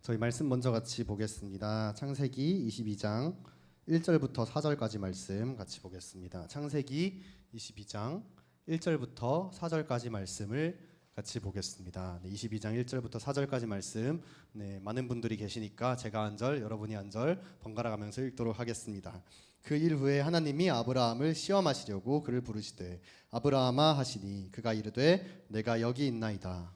저희 말씀 먼저 같이 보겠습니다. 창세기 22장 1절부터 4절까지 말씀 같이 보겠습니다. 창세기 22장 1절부터 4절까지 말씀을 같이 보겠습니다. 22장 1절부터 4절까지 말씀, 많은 분들이 계시니까 제가 한 절, 여러분이 한 절 번갈아 가면서 읽도록 하겠습니다. 그 일 후에 하나님이 아브라함을 시험하시려고 그를 부르시되 아브라함아 하시니 그가 이르되 내가 여기 있나이다.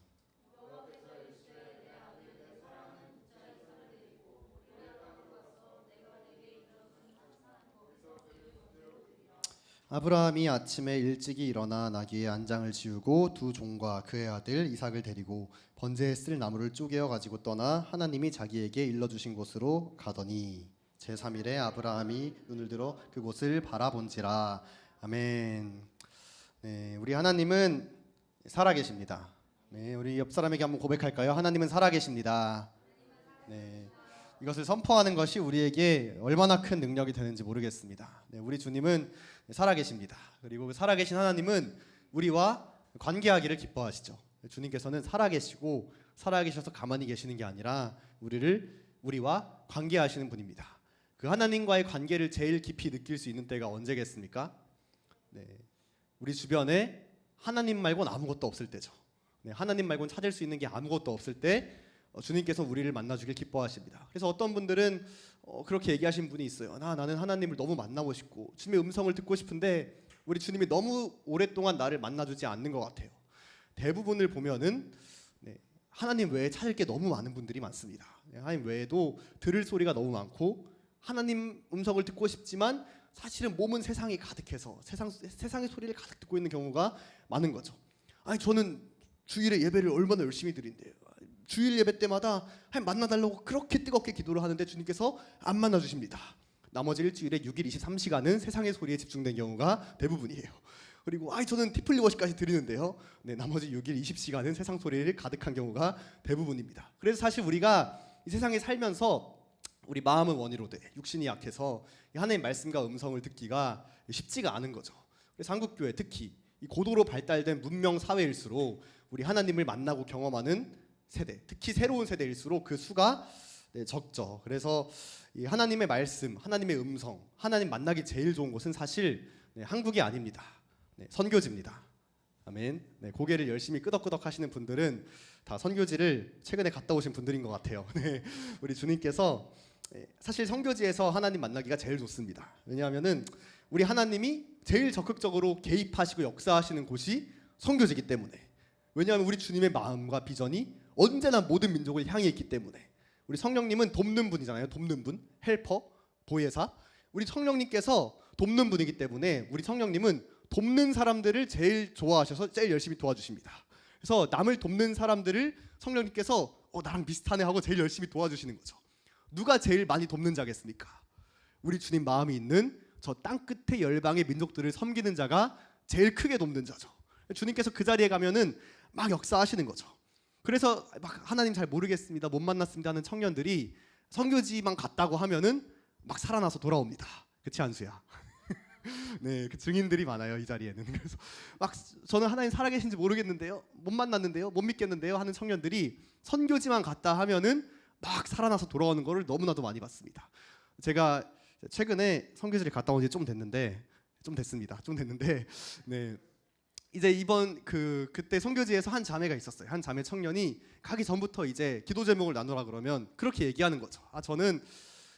아브라함이 아침에 일찍이 일어나 나귀의 안장을 지우고 두 종과 그의 아들 이삭을 데리고 번제에 쓸 나무를 쪼개어 가지고 떠나 하나님이 자기에게 일러주신 곳으로 가더니 제3일에 아브라함이 눈을 들어 그곳을 바라본지라. 아멘. 우리 하나님은 살아계십니다. 우리 옆 사람에게 한번 고백할까요? 하나님은 살아계십니다. 이것을 선포하는 것이 우리에게 얼마나 큰 능력이 되는지 모르겠습니다. 우리 주님은 살아계십니다. 그리고 살아계신 하나님은 우리와 관계하기를 기뻐하시죠. 주님께서는 살아계시고 살아계셔서 가만히 계시는 게 아니라 우리와 관계하시는 분입니다. 그 하나님과의 관계를 제일 깊이 느낄 수 있는 때가 언제겠습니까? 우리 주변에 하나님 말고는 아무것도 없을 때죠. 하나님 말고는 찾을 수 있는 게 아무것도 없을 때 주님께서 우리를 만나주길 기뻐하십니다. 그래서 어떤 분들은 그렇게 얘기하신 분이 있어요. 나는 하나님을 너무 만나고 싶고 주님의 음성을 듣고 싶은데 우리 주님이 너무 오랫동안 나를 만나주지 않는 것 같아요. 대부분을 보면은 하나님 외에 찾을 게 너무 많은 분들이 많습니다. 하나님 외에도 들을 소리가 너무 많고 하나님 음성을 듣고 싶지만 사실은 몸은 세상이 가득해서 세상의 소리를 가득 듣고 있는 경우가 많은 거죠. 저는 주일에 예배를 얼마나 열심히 드린대요. 주일 예배 때마다 하나님 만나달라고 그렇게 뜨겁게 기도를 하는데 주님께서 안 만나주십니다. 나머지 일주일에 6일 23시간은 세상의 소리에 집중된 경우가 대부분이에요. 그리고 저는 티플리워시까지 드리는데요. 나머지 6일 20시간은 세상 소리를 가득한 경우가 대부분입니다. 그래서 사실 우리가 이 세상에 살면서 우리 마음은 원이로되 육신이 약해서 하나님 말씀과 음성을 듣기가 쉽지가 않은 거죠. 그래서 한국교회 특히 이 고도로 발달된 문명 사회일수록 우리 하나님을 만나고 경험하는 세대, 특히 새로운 세대일수록 그 수가 적죠. 그래서 이 하나님의 말씀, 하나님의 음성, 하나님 만나기 제일 좋은 곳은 사실 한국이 아닙니다. 선교지입니다. 아멘. 고개를 열심히 끄덕끄덕 하시는 분들은 다 선교지를 최근에 갔다 오신 분들인 것 같아요. 우리 주님께서 사실 선교지에서 하나님 만나기가 제일 좋습니다. 왜냐하면은 우리 하나님이 제일 적극적으로 개입하시고 역사하시는 곳이 선교지이기 때문에. 왜냐하면 우리 주님의 마음과 비전이 언제나 모든 민족을 향해 있기 때문에. 우리 성령님은 돕는 분이잖아요. 돕는 분, 헬퍼, 보혜사. 우리 성령님께서 돕는 분이기 때문에 우리 성령님은 돕는 사람들을 제일 좋아하셔서 제일 열심히 도와주십니다. 그래서 남을 돕는 사람들을 성령님께서 나랑 비슷하네 하고 제일 열심히 도와주시는 거죠. 누가 제일 많이 돕는 자겠습니까? 우리 주님 마음이 있는 저 땅끝의 열방의 민족들을 섬기는 자가 제일 크게 돕는 자죠. 주님께서 그 자리에 가면은 막 역사하시는 거죠. 그래서 막 하나님 잘 모르겠습니다, 못 만났습니다 하는 청년들이 선교지만 갔다고 하면은 막 살아나서 돌아옵니다. 그치 안수야? 그 증인들이 많아요 이 자리에는. 그래서 막 저는 하나님 살아계신지 모르겠는데요, 못 만났는데요, 못 믿겠는데요 하는 청년들이 선교지만 갔다 하면은 막 살아나서 돌아오는 거를 너무나도 많이 봤습니다. 제가 최근에 선교지를 갔다 온 지 좀 됐는데 이제 이번 그때 선교지에서 한 자매가 있었어요. 한 자매 청년이 가기 전부터 이제 기도 제목을 나누라 그러면 그렇게 얘기하는 거죠. 저는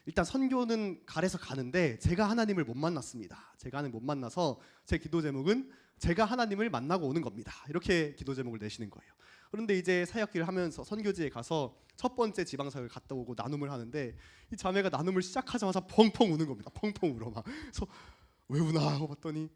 일단 선교는 가래서 가는데 제가 하나님을 못 만났습니다. 제가 하나님 못 만나서 제 기도 제목은 제가 하나님을 만나고 오는 겁니다. 이렇게 기도 제목을 내시는 거예요. 그런데 이제 사역기를 하면서 선교지에 가서 첫 번째 지방사역을 갔다 오고 나눔을 하는데 이 자매가 나눔을 시작하자마자 펑펑 우는 겁니다. 펑펑 울어 막. 그래서 왜 우나 하고 봤더니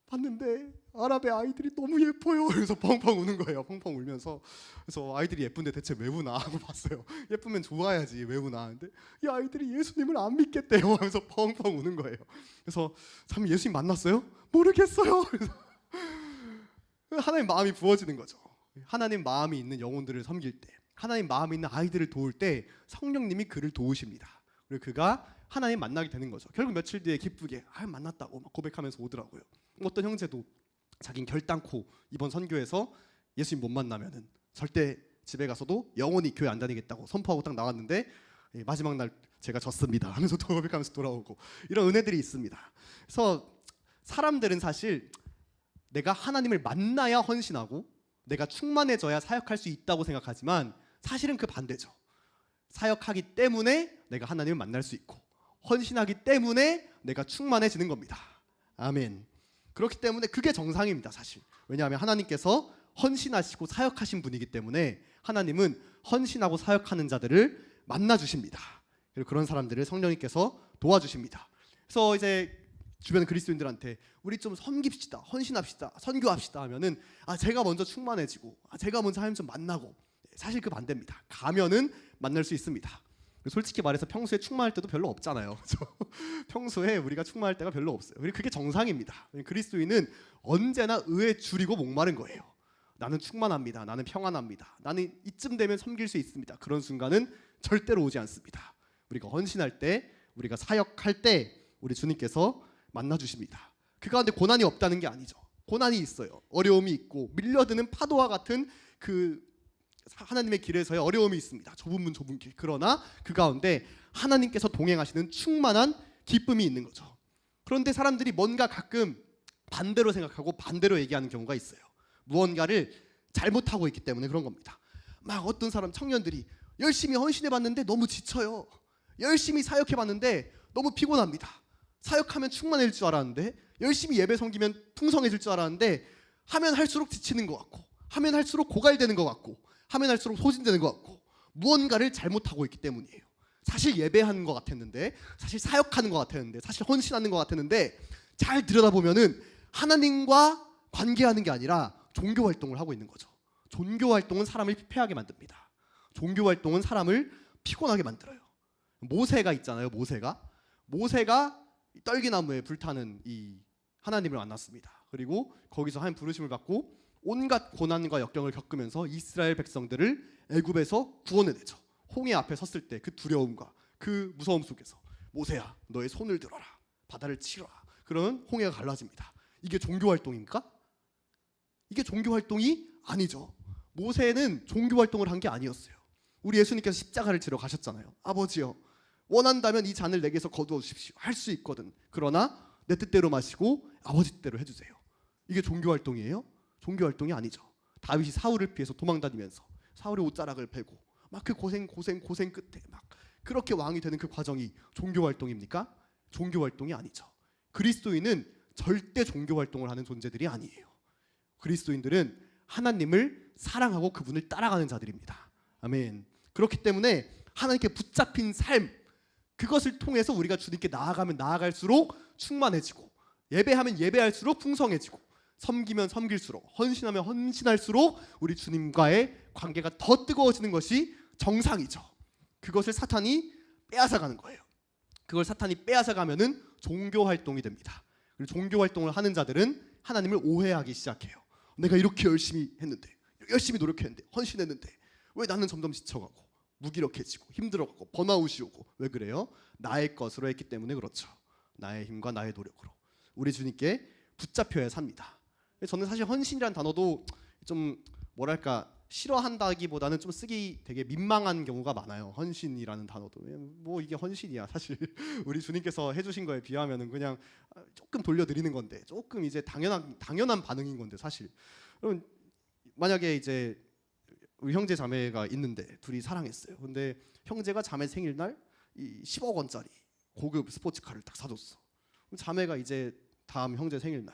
봤는데 아랍의 아이들이 너무 예뻐요. 그래서 펑펑 우는 거예요. 펑펑 울면서. 그래서 아이들이 예쁜데 대체 왜 우나 하고 봤어요. 예쁘면 좋아야지 왜 우나. 근데 이 아이들이 예수님을 안 믿겠대요 하면서 펑펑 우는 거예요. 그래서 참 예수님 만났어요? 모르겠어요. 그래서 하나님 마음이 부어지는 거죠. 하나님 마음이 있는 영혼들을 섬길 때, 하나님 마음이 있는 아이들을 도울 때 성령님이 그를 도우십니다. 그리고 그가 하나님 만나게 되는 거죠. 결국 며칠 뒤에 기쁘게 만났다고 막 고백하면서 오더라고요. 어떤 형제도 자긴 결단코 이번 선교에서 예수님 못 만나면은 절대 집에 가서도 영원히 교회 안 다니겠다고 선포하고 딱 나왔는데 마지막 날 제가 졌습니다 하면서 고백하면서 돌아오고 이런 은혜들이 있습니다. 그래서 사람들은 사실 내가 하나님을 만나야 헌신하고 내가 충만해져야 사역할 수 있다고 생각하지만 사실은 그 반대죠. 사역하기 때문에 내가 하나님을 만날 수 있고 헌신하기 때문에 내가 충만해지는 겁니다. 아멘. 그렇기 때문에 그게 정상입니다, 사실. 왜냐하면 하나님께서 헌신하시고 사역하신 분이기 때문에 하나님은 헌신하고 사역하는 자들을 만나주십니다. 그리고 그런 사람들을 성령님께서 도와주십니다. 그래서 이제 주변 그리스도인들한테 우리 좀 섬깁시다, 헌신합시다, 선교합시다 하면은 제가 먼저 충만해지고 제가 먼저 하나님 좀 만나고, 사실 그 반대입니다. 가면은 만날 수 있습니다. 솔직히 말해서 평소에 충만할 때도 별로 없잖아요. 평소에 우리가 충만할 때가 별로 없어요. 그게 정상입니다. 그리스도인은 언제나 의에 줄이고 목마른 거예요. 나는 충만합니다. 나는 평안합니다. 나는 이쯤 되면 섬길 수 있습니다. 그런 순간은 절대로 오지 않습니다. 우리가 헌신할 때, 우리가 사역할 때 우리 주님께서 만나주십니다. 그 가운데 고난이 없다는 게 아니죠. 고난이 있어요. 어려움이 있고 밀려드는 파도와 같은 그 하나님의 길에서의 어려움이 있습니다. 좁은 문 좁은 길. 그러나 그 가운데 하나님께서 동행하시는 충만한 기쁨이 있는 거죠. 그런데 사람들이 뭔가 가끔 반대로 생각하고 반대로 얘기하는 경우가 있어요. 무언가를 잘못하고 있기 때문에 그런 겁니다. 막 어떤 사람 청년들이 열심히 헌신해봤는데 너무 지쳐요. 열심히 사역해봤는데 너무 피곤합니다. 사역하면 충만해질 줄 알았는데, 열심히 예배 섬기면 풍성해질 줄 알았는데 하면 할수록 지치는 것 같고, 하면 할수록 고갈되는 것 같고, 하면 할수록 소진되는 것 같고, 무언가를 잘못하고 있기 때문이에요. 사실 예배하는 것 같았는데, 사실 사역하는 것 같았는데, 사실 헌신하는 것 같았는데, 잘 들여다보면은 하나님과 관계하는 게 아니라 종교 활동을 하고 있는 거죠. 종교 활동은 사람을 피폐하게 만듭니다. 종교 활동은 사람을 피곤하게 만들어요. 모세가 있잖아요. 모세가 떨기나무에 불타는 이 하나님을 만났습니다. 그리고 거기서 하나님 부르심을 받고 온갖 고난과 역경을 겪으면서 이스라엘 백성들을 애굽에서 구원해내죠. 홍해 앞에 섰을 때 그 두려움과 그 무서움 속에서 모세야, 너의 손을 들어라, 바다를 치라. 그러면 홍해가 갈라집니다. 이게 종교 활동입니까? 이게 종교 활동이 아니죠. 모세는 종교 활동을 한 게 아니었어요. 우리 예수님께서 십자가를 지러 가셨잖아요. 아버지여, 원한다면 이 잔을 내게서 거두어 주십시오. 할 수 있거든. 그러나 내 뜻대로 마시고 아버지 뜻대로 해주세요. 이게 종교 활동이에요? 종교 활동이 아니죠. 다윗이 사울을 피해서 도망다니면서 사울의 옷자락을 베고 막 그 고생 끝에 막 그렇게 왕이 되는 그 과정이 종교 활동입니까? 종교 활동이 아니죠. 그리스도인은 절대 종교 활동을 하는 존재들이 아니에요. 그리스도인들은 하나님을 사랑하고 그분을 따라가는 자들입니다. 아멘. 그렇기 때문에 하나님께 붙잡힌 삶, 그것을 통해서 우리가 주님께 나아가면 나아갈수록 충만해지고, 예배하면 예배할수록 풍성해지고, 섬기면 섬길수록, 헌신하면 헌신할수록 우리 주님과의 관계가 더 뜨거워지는 것이 정상이죠. 그것을 사탄이 빼앗아가는 거예요. 그걸 사탄이 빼앗아가면은 종교 활동이 됩니다. 그리고 종교 활동을 하는 자들은 하나님을 오해하기 시작해요. 내가 이렇게 열심히 했는데, 열심히 노력했는데, 헌신했는데 왜 나는 점점 지쳐가고 무기력해지고 힘들어가고 번아웃이 오고, 왜 그래요? 나의 것으로 했기 때문에 그렇죠. 나의 힘과 나의 노력으로. 우리 주님께 붙잡혀야 삽니다. 저는 사실 헌신이라는 단어도 좀 뭐랄까 싫어한다기보다는 좀 쓰기 되게 민망한 경우가 많아요. 헌신이라는 단어도 뭐 이게 헌신이야. 사실 우리 주님께서 해주신 거에 비하면은 그냥 조금 돌려드리는 건데, 조금 이제 당연한 반응인 건데, 사실 그럼 만약에 이제 우리 형제 자매가 있는데 둘이 사랑했어요. 근데 형제가 자매 생일날 이 10억 원짜리 고급 스포츠카를 딱 사줬어. 그럼 자매가 이제 다음 형제 생일날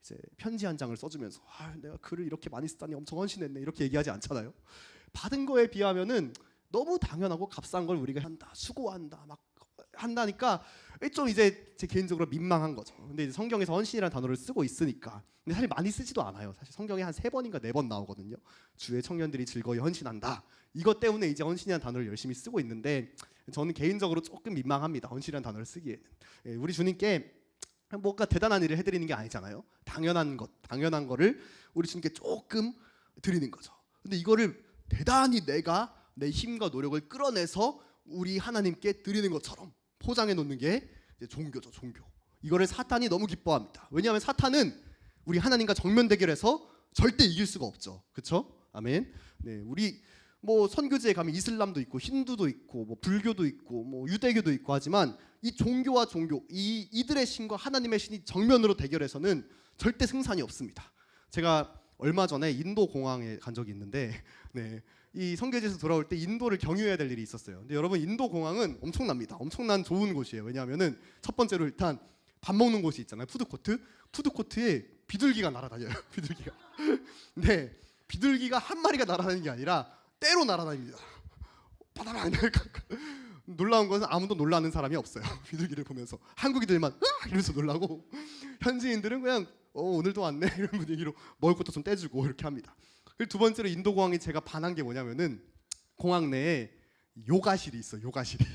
이제 편지 한 장을 써주면서 내가 글을 이렇게 많이 쓰다니 엄청 헌신했네, 이렇게 얘기하지 않잖아요. 받은 거에 비하면은 너무 당연하고 값싼 걸 우리가 한다, 수고한다, 막 한다니까 좀 이제 제 개인적으로 민망한 거죠. 근데 이제 성경에서 헌신이라는 단어를 쓰고 있으니까. 근데 사실 많이 쓰지도 않아요. 사실 성경에 한 3번인가 4번 나오거든요. 주의 청년들이 즐거이 헌신한다. 이것 때문에 이제 헌신이라는 단어를 열심히 쓰고 있는데, 저는 개인적으로 조금 민망합니다. 헌신이라는 단어를 쓰기에는. 우리 주님께 뭔가 대단한 일을 해드리는 게 아니잖아요. 당연한 거를 우리 주님께 조금 드리는 거죠. 근데 이거를 대단히 내가 내 힘과 노력을 끌어내서 우리 하나님께 드리는 것처럼 포장해 놓는 게 이제 종교죠. 종교. 이거를 사탄이 너무 기뻐합니다. 왜냐하면 사탄은 우리 하나님과 정면 대결해서 절대 이길 수가 없죠. 그렇죠? 아멘. 네, 우리 뭐 선교지에 가면 이슬람도 있고 힌두도 있고 뭐 불교도 있고 뭐 유대교도 있고 하지만 이 종교와 종교 이들의 신과 하나님의 신이 정면으로 대결해서는 절대 승산이 없습니다. 제가 얼마 전에 인도 공항에 간 적이 있는데 이 선교지에서 돌아올 때 인도를 경유해야 될 일이 있었어요. 근데 여러분 인도 공항은 엄청납니다. 엄청난 좋은 곳이에요. 왜냐하면은 첫 번째로 일단 밥 먹는 곳이 있잖아요. 푸드코트에 비둘기가 날아다녀요. 비둘기가. 근데 비둘기가 한 마리가 날아다니는 게 아니라 때로 날아다닙니다. 바다랑 놀라운 것은 아무도 놀라는 사람이 없어요. 비둘기를 보면서 한국인들만 이러면서 놀라고 현지인들은 그냥 오늘도 왔네 이런 분위기로 먹을 것도 좀 떼주고 이렇게 합니다. 그리고 두 번째로 인도 공항이 제가 반한 게 뭐냐면은 공항 내에 요가실이 있어요. 요가실이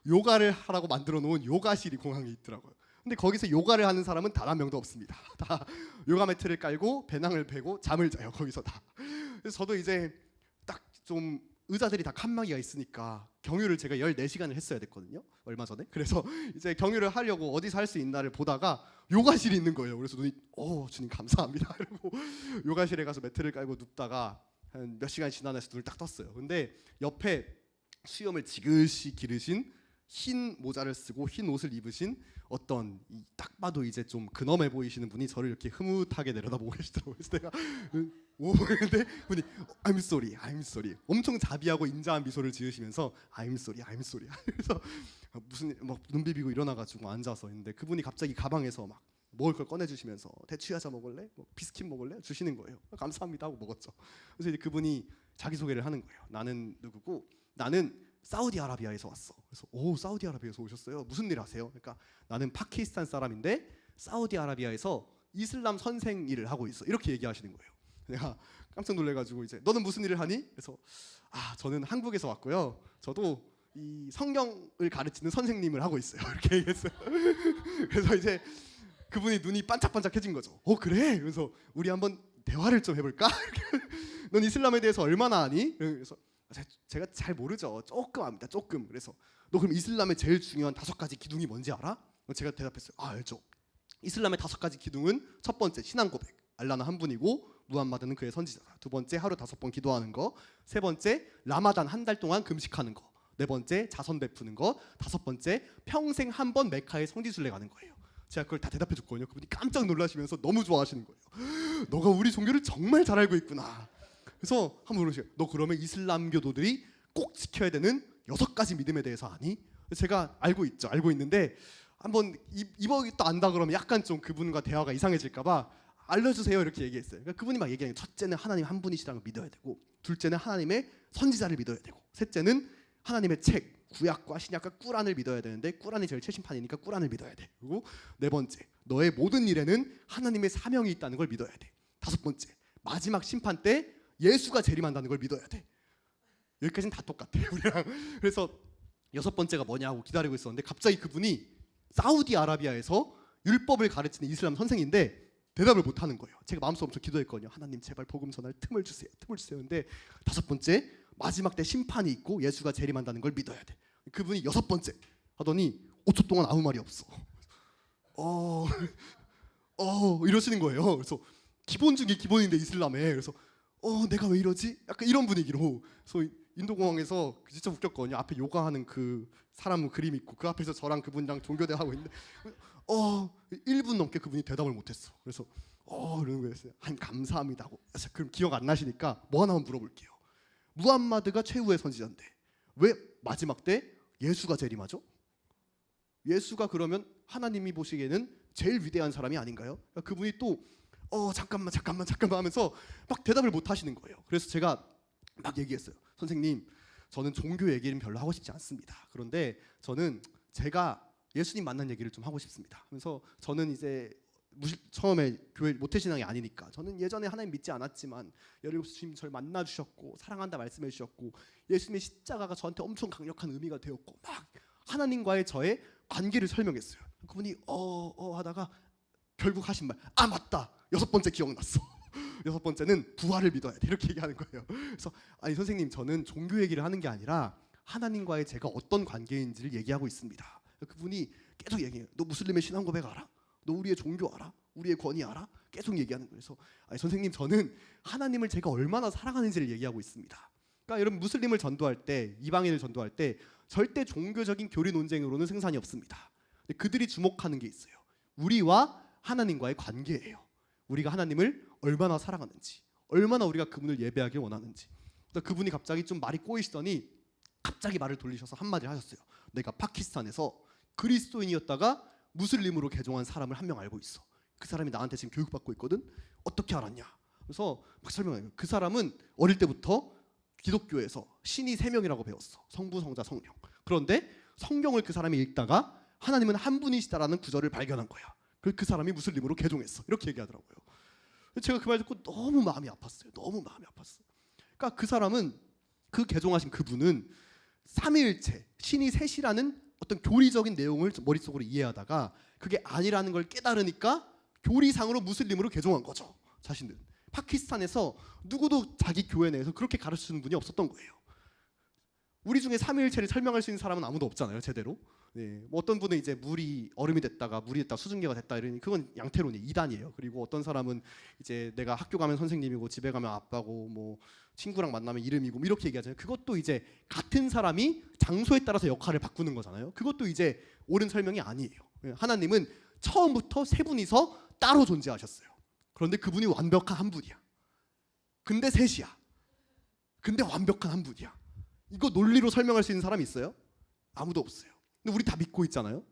요가를 하라고 만들어 놓은 요가실이 공항에 있더라고요. 근데 거기서 요가를 하는 사람은 단 한 명도 없습니다. 다 요가 매트를 깔고 배낭을 베고 잠을 자요. 거기서 다. 그래서 저도 이제 딱 좀 의자들이 다 칸막이가 있으니까 경유를 제가 14시간을 했어야 됐거든요. 얼마 전에. 그래서 이제 경유를 하려고 어디서 할 수 있나를 보다가 요가실이 있는 거예요. 그래서 눈이 주님 감사합니다. 이러고 요가실에 가서 매트를 깔고 눕다가 한 몇 시간 지나서 눈을 딱 떴어요. 근데 옆에 수염을 지글시 기르신 흰 모자를 쓰고 흰 옷을 입으신 어떤 딱 봐도 이제 좀 근엄해 보이시는 분이 저를 이렇게 흐뭇하게 내려다보고 계시더라고요. 그래서 내가 근데 분이 I'm sorry 엄청 자비하고 인자한 미소를 지으시면서 I'm sorry 그래서 무슨 눈 비비고 일어나가지고 앉아서 있는데 그분이 갑자기 가방에서 막 먹을 걸 꺼내주시면서 대추야자 먹을래? 뭐 비스킷 먹을래? 주시는 거예요. 감사합니다 하고 먹었죠. 그래서 이제 그분이 자기소개를 하는 거예요. 나는 누구고 나는 사우디아라비아에서 왔어. 그래서 사우디아라비아에서 오셨어요? 무슨 일 하세요? 그러니까 나는 파키스탄 사람인데 사우디아라비아에서 이슬람 선생 일을 하고 있어. 이렇게 얘기하시는 거예요. 내가 깜짝 놀래가지고 이제 너는 무슨 일을 하니? 그래서 저는 한국에서 왔고요. 저도 이 성경을 가르치는 선생님을 하고 있어요. 이렇게 얘기했어요. 그래서 이제 그분이 눈이 반짝반짝해진 거죠. 그래? 그래서 우리 한번 대화를 좀 해볼까? 넌 이슬람에 대해서 얼마나 아니? 그래서 제가 잘 모르죠. 조금 압니다. 조금. 그래서 너 그럼 이슬람의 제일 중요한 5가지 기둥이 뭔지 알아? 제가 대답했어요. 알죠. 이슬람의 5가지 기둥은 첫 번째 신앙 고백. 알라는 한 분이고 무함마드는 그의 선지자다. 두 번째 하루 5번 기도하는 거. 세 번째 라마단 한 달 동안 금식하는 거. 네 번째 자선 베푸는 거. 5번째 평생 한 번 메카에 성지순례 가는 거예요. 제가 그걸 다 대답해 줬거든요. 그분이 깜짝 놀라시면서 너무 좋아하시는 거예요. 너가 우리 종교를 정말 잘 알고 있구나. 그래서 한번 물으세요. 너 그러면 이슬람교도들이 꼭 지켜야 되는 6가지 믿음에 대해서 아니? 제가 알고 있죠. 알고 있는데 한번 이거 또 안다 그러면 약간 좀 그분과 대화가 이상해질까봐 알려주세요 이렇게 얘기했어요. 그러니까 그분이 막 얘기하는 게 첫째는 하나님 한 분이시라는 걸 믿어야 되고, 둘째는 하나님의 선지자를 믿어야 되고, 셋째는 하나님의 책 구약과 신약과 꾸란을 믿어야 되는데 꾸란이 제일 최신판이니까 꾸란을 믿어야 돼. 그리고 네 번째 너의 모든 일에는 하나님의 사명이 있다는 걸 믿어야 돼. 5번째 마지막 심판 때 예수가 재림한다는 걸 믿어야 돼. 여기까지는 다 똑같아요 우리랑. 그래서 6번째가 뭐냐고 기다리고 있었는데 갑자기 그분이 사우디아라비아에서 율법을 가르치는 이슬람 선생인데 대답을 못하는 거예요. 제가 마음속으로 엄청 기도했거든요. 하나님 제발 복음 전할 틈을 주세요. 근데 5번째 마지막 때 심판이 있고 예수가 재림한다는 걸 믿어야 돼. 그분이 6번째 하더니 5초 동안 아무 말이 없어. 이러시는 거예요. 그래서 기본 중에 기본인데 이슬람에. 그래서 내가 왜 이러지? 약간 이런 분위기로. 그래서 인도공항에서 진짜 웃겼거든요. 앞에 요가하는 그 사람 그림 있고 그 앞에서 저랑 그분이랑 종교대 하고 있는데 1분 넘게 그분이 대답을 못했어. 그래서 이러는 거였어요. 하나님 감사합니다 하고. 그럼 기억 안 나시니까 뭐 하나만 물어볼게요. 무함마드가 최후의 선지자인데 왜 마지막 때 예수가 재림하죠? 예수가 그러면 하나님이 보시기에는 제일 위대한 사람이 아닌가요? 그분이 또 잠깐만 하면서 막 대답을 못 하시는 거예요. 그래서 제가 막 얘기했어요. 선생님, 저는 종교 얘기는 별로 하고 싶지 않습니다. 그런데 저는 제가 예수님 만난 얘기를 좀 하고 싶습니다. 그래서 저는 이제 처음에 교회 모태신앙이 아니니까 저는 예전에 하나님 믿지 않았지만 17살 주님 저를 만나주셨고 사랑한다 말씀해 주셨고 예수님의 십자가가 저한테 엄청 강력한 의미가 되었고 막 하나님과의 저의 관계를 설명했어요. 그분이 하다가 결국 하신 말 맞다 6번째 기억났어. 6번째는 부활을 믿어야 돼 이렇게 얘기하는 거예요. 그래서 아니 선생님 저는 종교 얘기를 하는 게 아니라 하나님과의 제가 어떤 관계인지를 얘기하고 있습니다. 그분이 계속 얘기해요. 너 무슬림의 신앙 고백 알아? 너 우리의 종교 알아? 우리의 권위 알아? 계속 얘기하는 거예요. 그래서 아니 선생님 저는 하나님을 제가 얼마나 사랑하는지를 얘기하고 있습니다. 그러니까 여러분 무슬림을 전도할 때, 이방인을 전도할 때 절대 종교적인 교리 논쟁으로는 승산이 없습니다. 근데 그들이 주목하는 게 있어요. 우리와 하나님과의 관계예요. 우리가 하나님을 얼마나 사랑하는지, 얼마나 우리가 그분을 예배하길 원하는지. 그분이 갑자기 좀 말이 꼬이시더니 갑자기 말을 돌리셔서 한마디를 하셨어요. 내가 파키스탄에서 그리스도인이었다가 무슬림으로 개종한 사람을 한 명 알고 있어. 그 사람이 나한테 지금 교육받고 있거든. 어떻게 알았냐? 그래서 막 설명해요. 그 사람은 어릴 때부터 기독교에서 신이 3명이라고 배웠어. 성부, 성자, 성령. 그런데 성경을 그 사람이 읽다가 하나님은 한 분이시다라는 구절을 발견한 거야. 그 사람이 무슬림으로 개종했어. 이렇게 얘기하더라고요. 제가 그 말 듣고 너무 마음이 아팠어요. 너무 마음이 아팠어요. 그러니까 그 사람은, 그 개종하신 그분은 삼위일체, 신이 셋이라는 어떤 교리적인 내용을 머릿속으로 이해하다가 그게 아니라는 걸 깨달으니까 교리상으로 무슬림으로 개종한 거죠. 자신은 파키스탄에서 누구도 자기 교회 내에서 그렇게 가르치는 분이 없었던 거예요. 우리 중에 삼위일체를 설명할 수 있는 사람은 아무도 없잖아요, 제대로. 네, 뭐 어떤 분은 이제 물이 얼음이 됐다가 물이 됐다 수증기가 됐다 이러니 그건 양태론이 이단이에요. 그리고 어떤 사람은 이제 내가 학교 가면 선생님이고 집에 가면 아빠고 뭐 친구랑 만나면 이름이고 뭐 이렇게 얘기하잖아요. 그것도 이제 같은 사람이 장소에 따라서 역할을 바꾸는 거잖아요. 그것도 이제 옳은 설명이 아니에요. 하나님은 처음부터 세 분이서 따로 존재하셨어요. 그런데 그분이 완벽한 한 분이야. 근데 셋이야. 근데 완벽한 한 분이야. 이거 논리로 설명할 수 있는 사람이 있어요? 아무도 없어요. 근데 우리 다 믿고 있잖아요.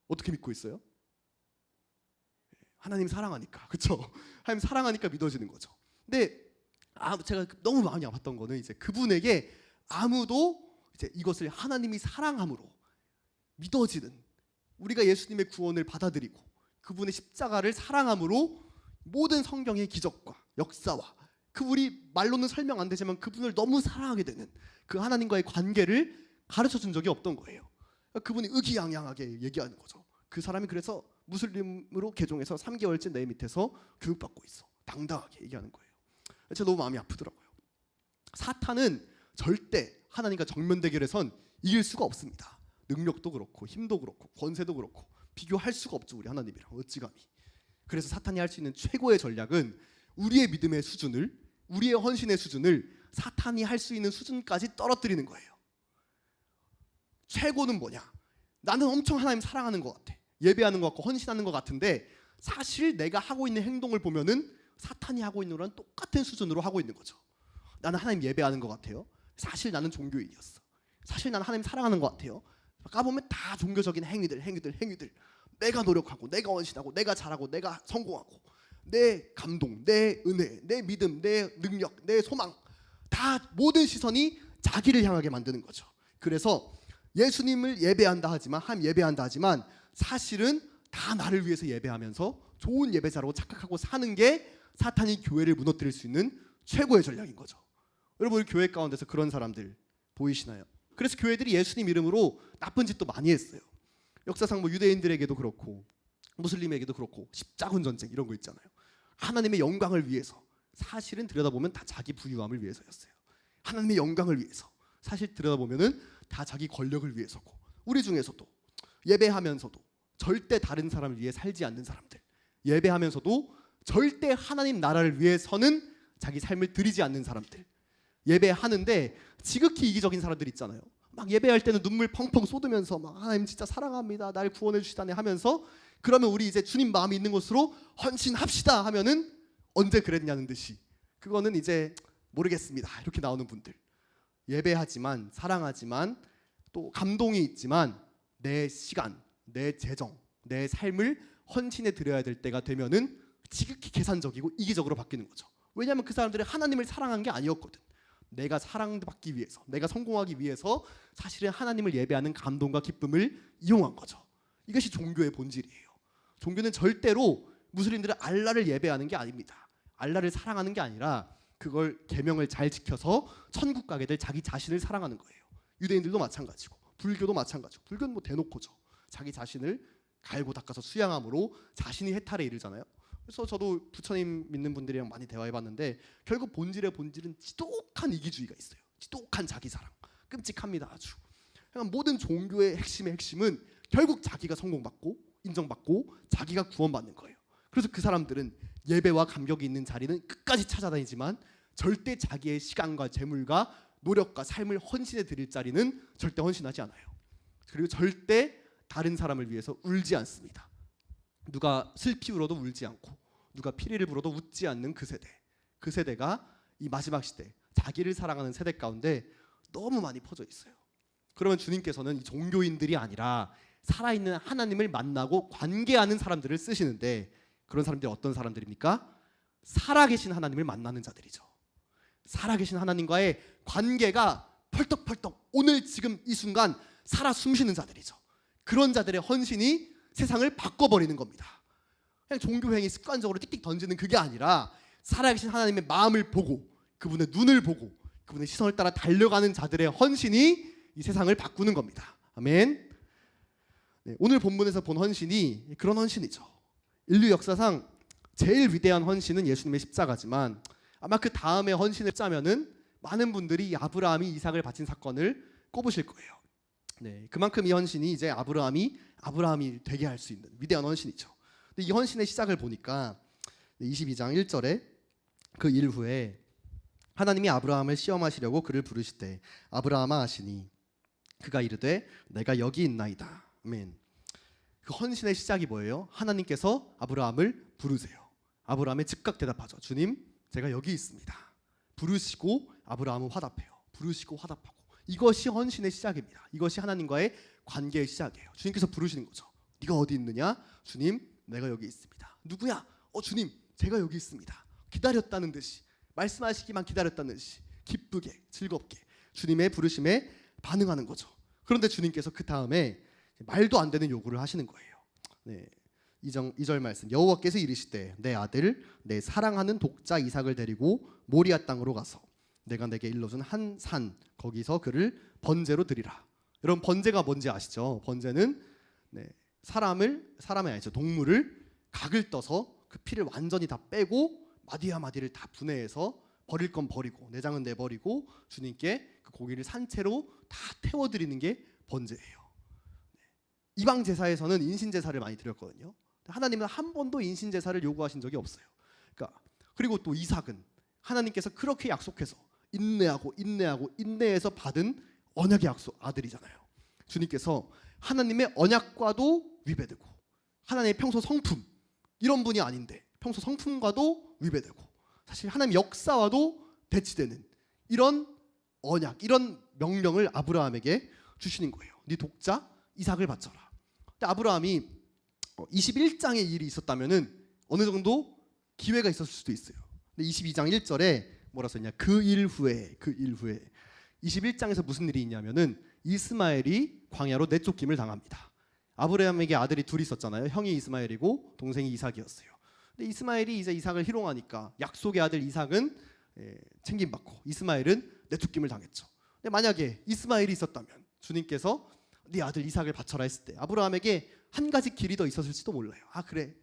어떻게 믿고 있어요? 하나님 사랑하니까. 그렇죠? 하나님 사랑하니까 믿어지는 거죠. 근데 제가 너무 마음이 아팠던 거는 이제 그분에게 아무도 이제 이것을 하나님이 사랑함으로 믿어지는, 우리가 예수님의 구원을 받아들이고 그분의 십자가를 사랑함으로 모든 성경의 기적과 역사와 그 우리 말로는 설명 안 되지만 그분을 너무 사랑하게 되는 그 하나님과의 관계를 가르쳐 준 적이 없던 거예요. 그분이 의기양양하게 얘기하는 거죠. 그 사람이 그래서 무슬림으로 개종해서 3개월째 내 밑에서 교육받고 있어. 당당하게 얘기하는 거예요. 제가 너무 마음이 아프더라고요. 사탄은 절대 하나님과 정면 대결에선 이길 수가 없습니다. 능력도 그렇고 힘도 그렇고 권세도 그렇고 비교할 수가 없죠. 우리 하나님이랑 어찌감히. 그래서 사탄이 할 수 있는 최고의 전략은 우리의 믿음의 수준을, 우리의 헌신의 수준을 사탄이 할 수 있는 수준까지 떨어뜨리는 거예요. 최고는 뭐냐? 나는 엄청 하나님 사랑하는 것 같아. 예배하는 것 같고 헌신하는 것 같은데 사실 내가 하고 있는 행동을 보면은 사탄이 하고 있는 거랑 똑같은 수준으로 하고 있는 거죠. 나는 하나님 예배하는 것 같아요. 사실 나는 종교인이었어. 사실 나는 하나님 사랑하는 것 같아요. 까보면 다 종교적인 행위들. 내가 노력하고 내가 헌신하고 내가 잘하고 내가 성공하고 내 감동, 내 은혜, 내 믿음, 내 능력, 내 소망, 다 모든 시선이 자기를 향하게 만드는 거죠. 그래서 예수님을 예배한다 하지만, 하나님 예배한다 하지만 사실은 다 나를 위해서 예배하면서 좋은 예배자라고 착각하고 사는 게 사탄이 교회를 무너뜨릴 수 있는 최고의 전략인 거죠. 여러분, 우리 교회 가운데서 그런 사람들 보이시나요? 그래서 교회들이 예수님 이름으로 나쁜 짓도 많이 했어요. 역사상 뭐 유대인들에게도 그렇고 무슬림에게도 그렇고 십자군 전쟁 이런 거 있잖아요. 하나님의 영광을 위해서, 사실은 들여다보면 다 자기 부유함을 위해서였어요. 하나님의 영광을 위해서, 사실 들여다보면은 다 자기 권력을 위해서고, 우리 중에서도 예배하면서도 절대 다른 사람을 위해 살지 않는 사람들, 예배하면서도 절대 하나님 나라를 위해서는 자기 삶을 드리지 않는 사람들, 예배하는데 지극히 이기적인 사람들 있잖아요. 막 예배할 때는 눈물 펑펑 쏟으면서 막 하나님 진짜 사랑합니다, 날 구원해 주시다네 하면서, 그러면 우리 이제 주님 마음이 있는 곳으로 헌신합시다 하면은 언제 그랬냐는 듯이 그거는 이제 모르겠습니다 이렇게 나오는 분들, 예배하지만 사랑하지만 또 감동이 있지만 내 시간, 내 재정, 내 삶을 헌신해 드려야 될 때가 되면은 지극히 계산적이고 이기적으로 바뀌는 거죠. 왜냐하면 그 사람들이 하나님을 사랑한 게 아니었거든. 내가 사랑받기 위해서, 내가 성공하기 위해서 사실은 하나님을 예배하는 감동과 기쁨을 이용한 거죠. 이것이 종교의 본질이에요. 종교는 절대로 무슬림들은 알라를 예배하는 게 아닙니다. 알라를 사랑하는 게 아니라 그걸 계명을 잘 지켜서 천국 가게 될 자기 자신을 사랑하는 거예요. 유대인들도 마찬가지고 불교도 마찬가지고, 불교는 뭐 대놓고죠. 자기 자신을 갈고 닦아서 수양함으로 자신이 해탈에 이르잖아요. 그래서 저도 부처님 믿는 분들이랑 많이 대화해봤는데 결국 본질은 지독한 이기주의가 있어요. 지독한 자기사랑, 끔찍합니다 아주. 그러니까 모든 종교의 핵심의 핵심은 결국 자기가 성공받고 인정받고 자기가 구원받는 거예요. 그래서 그 사람들은 예배와 감격이 있는 자리는 끝까지 찾아다니지만 절대 자기의 시간과 재물과 노력과 삶을 헌신해 드릴 자리는 절대 헌신하지 않아요. 그리고 절대 다른 사람을 위해서 울지 않습니다. 누가 슬피 울어도 울지 않고 누가 피리를 불어도 웃지 않는 그 세대. 그 세대가 이 마지막 시대, 자기를 사랑하는 세대 가운데 너무 많이 퍼져 있어요. 그러면 주님께서는 이 종교인들이 아니라 살아있는 하나님을 만나고 관계하는 사람들을 쓰시는데, 그런 사람들이 어떤 사람들입니까? 살아계신 하나님을 만나는 자들이죠. 살아계신 하나님과의 관계가 펄떡펄떡 오늘 지금 이 순간 살아 숨쉬는 자들이죠. 그런 자들의 헌신이 세상을 바꿔버리는 겁니다. 그냥 종교행위 습관적으로 띡띡 던지는 그게 아니라 살아계신 하나님의 마음을 보고 그분의 눈을 보고 그분의 시선을 따라 달려가는 자들의 헌신이 이 세상을 바꾸는 겁니다. 아멘. 네, 오늘 본문에서 본 헌신이 그런 헌신이죠. 인류 역사상 제일 위대한 헌신은 예수님의 십자가지만 아마 그 다음에 헌신을 짜면은 많은 분들이 아브라함이 이삭을 바친 사건을 꼽으실 거예요. 네, 그만큼 이 헌신이 이제 아브라함이 되게 할 수 있는 위대한 헌신이죠. 근데 이 헌신의 시작을 보니까 22장 1절에 그 일 후에 하나님이 아브라함을 시험하시려고 그를 부르시되 아브라함아 하시니 그가 이르되 내가 여기 있나이다. 아멘. 그 헌신의 시작이 뭐예요? 하나님께서 아브라함을 부르세요. 아브라함이 즉각 대답하죠. 주님, 제가 여기 있습니다. 부르시고 아브라함은 화답해요. 부르시고 화답하고. 이것이 헌신의 시작입니다. 이것이 하나님과의 관계의 시작이에요. 주님께서 부르시는 거죠. 네가 어디 있느냐? 주님, 내가 여기 있습니다. 누구야? 주님, 제가 여기 있습니다. 기다렸다는 듯이, 말씀하시기만 기다렸다는 듯이 기쁘게 즐겁게 주님의 부르심에 반응하는 거죠. 그런데 주님께서 그 다음에 말도 안 되는 요구를 하시는 거예요. 네, 2절 말씀. 여호와께서 이르시되 내 아들 내 사랑하는 독자 이삭을 데리고 모리아 땅으로 가서 내가 내게 일러준 한 산 거기서 그를 번제로 드리라. 여러분, 번제가 뭔지 아시죠? 번제는 사람이 아니죠, 동물을 각을 떠서 그 피를 완전히 다 빼고 마디와 마디를 다 분해해서 버릴 건 버리고 내장은 내버리고 주님께 그 고기를 산채로 다 태워드리는 게 번제예요. 이방 제사에서는 인신 제사를 많이 드렸거든요. 하나님은 한 번도 인신 제사를 요구하신 적이 없어요. 그리고 또 이삭은 하나님께서 그렇게 약속해서 인내해서 받은 언약의 약속 아들이잖아요. 주님께서 하나님의 언약과도 위배되고 하나님의 평소 성품 이런 분이 아닌데 평소 성품과도 위배되고 사실 하나님의 역사와도 대치되는 이런 언약, 이런 명령을 아브라함에게 주시는 거예요. 네 독자 이삭을 바쳐라. 근데 아브라함이 21장의 일이 있었다면은 어느 정도 기회가 있었을 수도 있어요. 근데 22장 1절에 뭐라 썼냐? 그 일 후에 21장에서 무슨 일이 있냐면은 이스마엘이 광야로 내쫓김을 당합니다. 아브라함에게 아들이 둘이 있었잖아요. 형이 이스마엘이고 동생이 이삭이었어요. 근데 이스마엘이 이제 이삭을 희롱하니까 약속의 아들 이삭은 챙김받고 이스마엘은 내쫓김을 당했죠. 근데 만약에 이스마엘이 있었다면 주님께서 네 아들 이삭을 바쳐라 했을 때 아브라함에게 한 가지 길이 더 있었을지도 몰라요. 그래,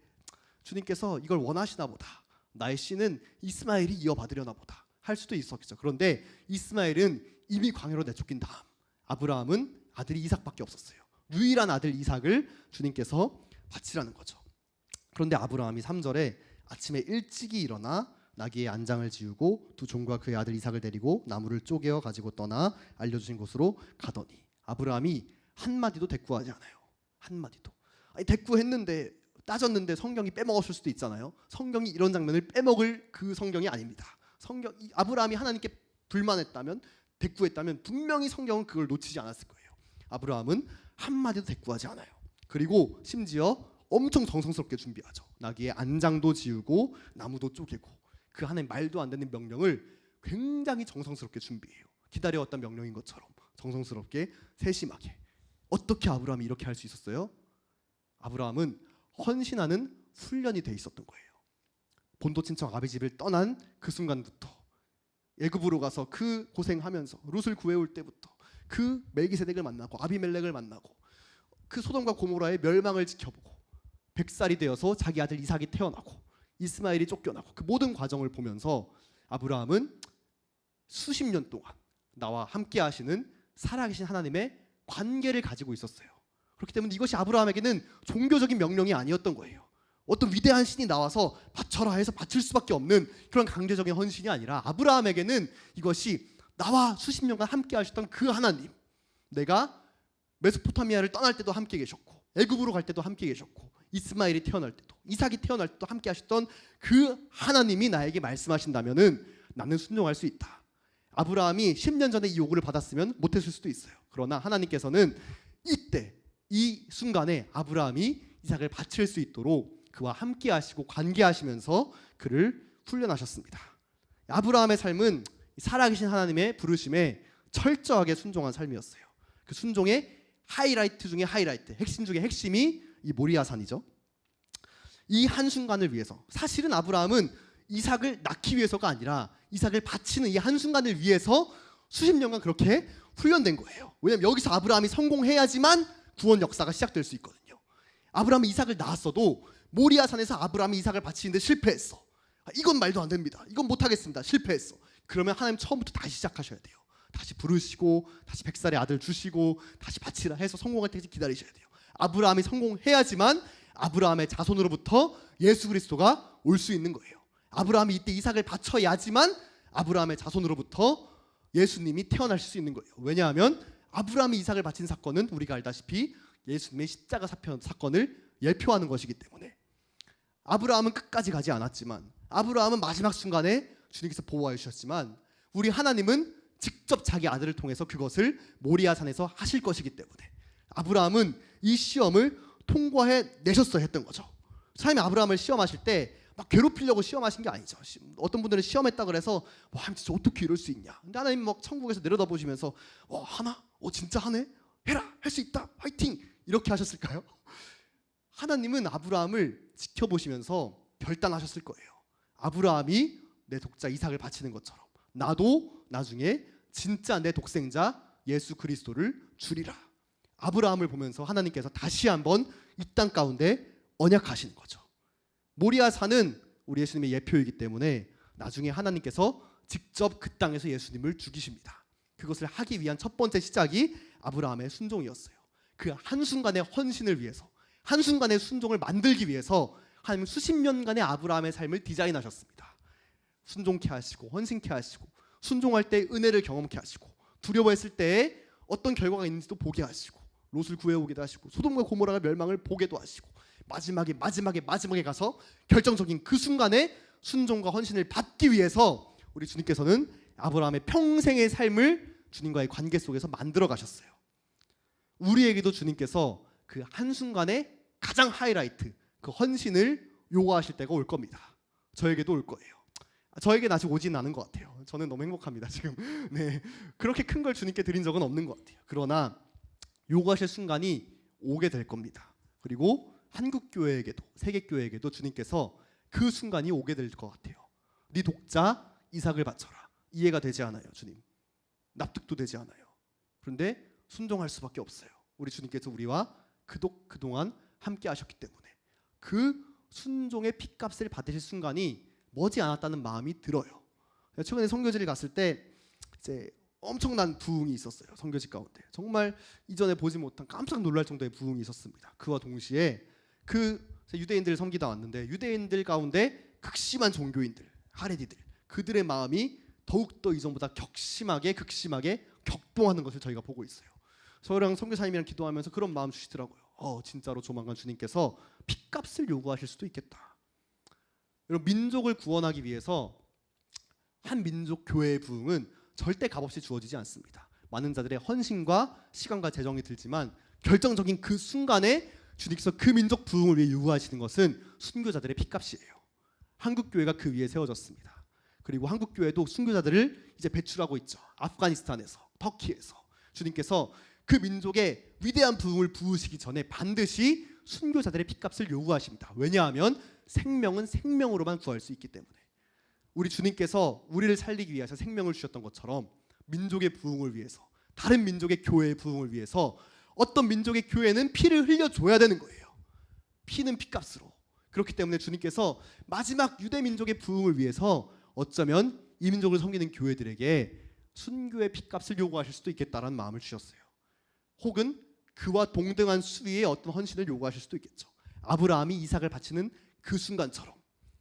주님께서 이걸 원하시나 보다. 나의 씨는 이스마엘이 이어받으려나 보다 할 수도 있었겠죠. 그런데 이스마엘은 이미 광야로 내쫓긴 다음 아브라함은 아들이 이삭밖에 없었어요. 유일한 아들 이삭을 주님께서 바치라는 거죠. 그런데 아브라함이 3절에 아침에 일찍이 일어나 나귀의 안장을 지우고 두 종과 그의 아들 이삭을 데리고 나무를 쪼개어 가지고 떠나 알려주신 곳으로 가더니 아브라함이 한마디도 대꾸하지 않아요. 한마디도. 대꾸했는데 따졌는데 성경이 빼먹었을 수도 있잖아요. 성경이 이런 장면을 빼먹을 그 성경이 아닙니다. 아브라함이 하나님께 불만했다면 대꾸했다면 분명히 성경은 그걸 놓치지 않았을 거예요. 아브라함은 한마디도 대꾸하지 않아요. 그리고 심지어 엄청 정성스럽게 준비하죠. 나귀의 안장도 지우고 나무도 쪼개고 그 하나님 말도 안 되는 명령을 굉장히 정성스럽게 준비해요. 기다려왔던 명령인 것처럼 정성스럽게 세심하게. 어떻게 아브라함이 이렇게 할 수 있었어요? 아브라함은 헌신하는 훈련이 돼 있었던 거예요. 본토 친척 아비 집을 떠난 그 순간부터 애굽으로 가서 그 고생하면서 룻을 구해올 때부터 그 멜기세덱을 만나고 아비멜렉을 만나고 그 소돔과 고모라의 멸망을 지켜보고 100살이 되어서 자기 아들 이삭이 태어나고 이스마엘이 쫓겨나고 그 모든 과정을 보면서 아브라함은 수십 년 동안 나와 함께 하시는 살아계신 하나님의 관계를 가지고 있었어요. 그렇기 때문에 이것이 아브라함에게는 종교적인 명령이 아니었던 거예요. 어떤 위대한 신이 나와서 바쳐라 해서 바칠 수밖에 없는 그런 강제적인 헌신이 아니라 아브라함에게는 이것이 나와 수십 년간 함께 하셨던 그 하나님, 내가 메소포타미아를 떠날 때도 함께 계셨고 애굽으로 갈 때도 함께 계셨고 이스마엘이 태어날 때도 이삭이 태어날 때도 함께 하셨던 그 하나님이 나에게 말씀하신다면은 나는 순종할 수 있다. 아브라함이 10년 전에 이 요구를 받았으면 못했을 수도 있어요. 그러나 하나님께서는 이때 이 순간에 아브라함이 이삭을 바칠 수 있도록 그와 함께 하시고 관계하시면서 그를 훈련하셨습니다. 아브라함의 삶은 살아계신 하나님의 부르심에 철저하게 순종한 삶이었어요. 그 순종의 하이라이트 중에 하이라이트, 핵심 중에 핵심이 이 모리아산이죠. 이 한순간을 위해서, 사실은 아브라함은 이삭을 낳기 위해서가 아니라 이삭을 바치는 이 한순간을 위해서 수십 년간 그렇게 훈련된 거예요. 왜냐하면 여기서 아브라함이 성공해야지만 구원 역사가 시작될 수 있거든요. 아브라함이 이삭을 낳았어도 모리아산에서 아브라함이 이삭을 바치는데 실패했어. 이건 말도 안 됩니다. 이건 못하겠습니다. 실패했어. 그러면 하나님 처음부터 다시 시작하셔야 돼요. 다시 부르시고 다시 100살의 아들 주시고 다시 바치라 해서 성공할 때까지 기다리셔야 돼요. 아브라함이 성공해야지만 아브라함의 자손으로부터 예수 그리스도가 올 수 있는 거예요. 아브라함이 이때 이삭을 바쳐야지만 아브라함의 자손으로부터 예수님이 태어나실 수 있는 거예요. 왜냐하면 아브라함이 이삭을 바친 사건은 우리가 알다시피 예수님의 십자가 사건을 예표하는 것이기 때문에 아브라함은 끝까지 가지 않았지만 아브라함은 마지막 순간에 주님께서 보호하여 주셨지만 우리 하나님은 직접 자기 아들을 통해서 그것을 모리아산에서 하실 것이기 때문에 아브라함은 이 시험을 통과해 내셨어야 했던 거죠. 하나님이 아브라함을 시험하실 때 막 괴롭히려고 시험하신 게 아니죠. 어떤 분들은 시험했다 그래서 와 진짜 어떻게 이럴 수 있냐. 근데 하나님 막 천국에서 내려다 보시면서 와 하나? 진짜 하네? 해라 할 수 있다 화이팅 이렇게 하셨을까요? 하나님은 아브라함을 지켜보시면서 결단하셨을 거예요. 아브라함이 내 독자 이삭을 바치는 것처럼 나도 나중에 진짜 내 독생자 예수 그리스도를 주리라. 아브라함을 보면서 하나님께서 다시 한번 이 땅 가운데 언약하시는 거죠. 모리아산은 우리 예수님의 예표이기 때문에 나중에 하나님께서 직접 그 땅에서 예수님을 죽이십니다. 그것을 하기 위한 첫 번째 시작이 아브라함의 순종이었어요. 그 한순간의 헌신을 위해서, 한순간의 순종을 만들기 위해서 하나님은 수십 년간의 아브라함의 삶을 디자인하셨습니다. 순종케 하시고 헌신케 하시고 순종할 때 은혜를 경험케 하시고 두려워했을 때에 어떤 결과가 있는지도 보게 하시고 롯을 구해오기도 하시고 소돔과 고모라가 멸망을 보게도 하시고 마지막에 가서 결정적인 그 순간에 순종과 헌신을 받기 위해서 우리 주님께서는 아브라함의 평생의 삶을 주님과의 관계 속에서 만들어 가셨어요. 우리에게도 주님께서 그 한순간에 가장 하이라이트 그 헌신을 요구하실 때가 올 겁니다. 저에게도 올 거예요. 저에게는 아직 오지는 않은 것 같아요. 저는 너무 행복합니다 지금. 네, 그렇게 큰 걸 주님께 드린 적은 없는 것 같아요. 그러나 요구하실 순간이 오게 될 겁니다. 그리고 한국교회에게도 세계교회에게도 주님께서 그 순간이 오게 될 것 같아요. 네 독자 이삭을 바쳐라. 이해가 되지 않아요. 주님 납득도 되지 않아요. 그런데 순종할 수밖에 없어요. 우리 주님께서 우리와 그동안 함께 하셨기 때문에 그 순종의 핏값을 받으실 순간이 머지 않았다는 마음이 들어요. 최근에 선교지를 갔을 때 이제 엄청난 부흥이 있었어요. 선교지 가운데 정말 이전에 보지 못한 깜짝 놀랄 정도의 부흥이 있었습니다. 그와 동시에 유대인들을 섬기다 왔는데 유대인들 가운데 극심한 종교인들, 하레디들 그들의 마음이 더욱더 이전보다 극심하게 격동하는 것을 저희가 보고 있어요. 저랑 선교사님이랑 기도하면서 그런 마음 주시더라고요. 진짜로 조만간 주님께서 핏값을 요구하실 수도 있겠다. 여러분 민족을 구원하기 위해서 한 민족 교회의 부흥은 절대 값없이 주어지지 않습니다. 많은 자들의 헌신과 시간과 재정이 들지만 결정적인 그 순간에 주님께서 그 민족 부흥을 위해 요구하시는 것은 순교자들의 핏값이에요. 한국교회가 그 위에 세워졌습니다. 그리고 한국교회도 순교자들을 이제 배출하고 있죠. 아프가니스탄에서, 터키에서. 주님께서 그 민족의 위대한 부흥을 부으시기 전에 반드시 순교자들의 핏값을 요구하십니다. 왜냐하면 생명은 생명으로만 구할 수 있기 때문에. 우리 주님께서 우리를 살리기 위해서 생명을 주셨던 것처럼 민족의 부흥을 위해서, 다른 민족의 교회의 부흥을 위해서 어떤 민족의 교회는 피를 흘려줘야 되는 거예요. 피는 핏값으로. 그렇기 때문에 주님께서 마지막 유대 민족의 부흥을 위해서 어쩌면 이 민족을 섬기는 교회들에게 순교의 핏값을 요구하실 수도 있겠다라는 마음을 주셨어요. 혹은 그와 동등한 수위의 어떤 헌신을 요구하실 수도 있겠죠. 아브라함이 이삭을 바치는 그 순간처럼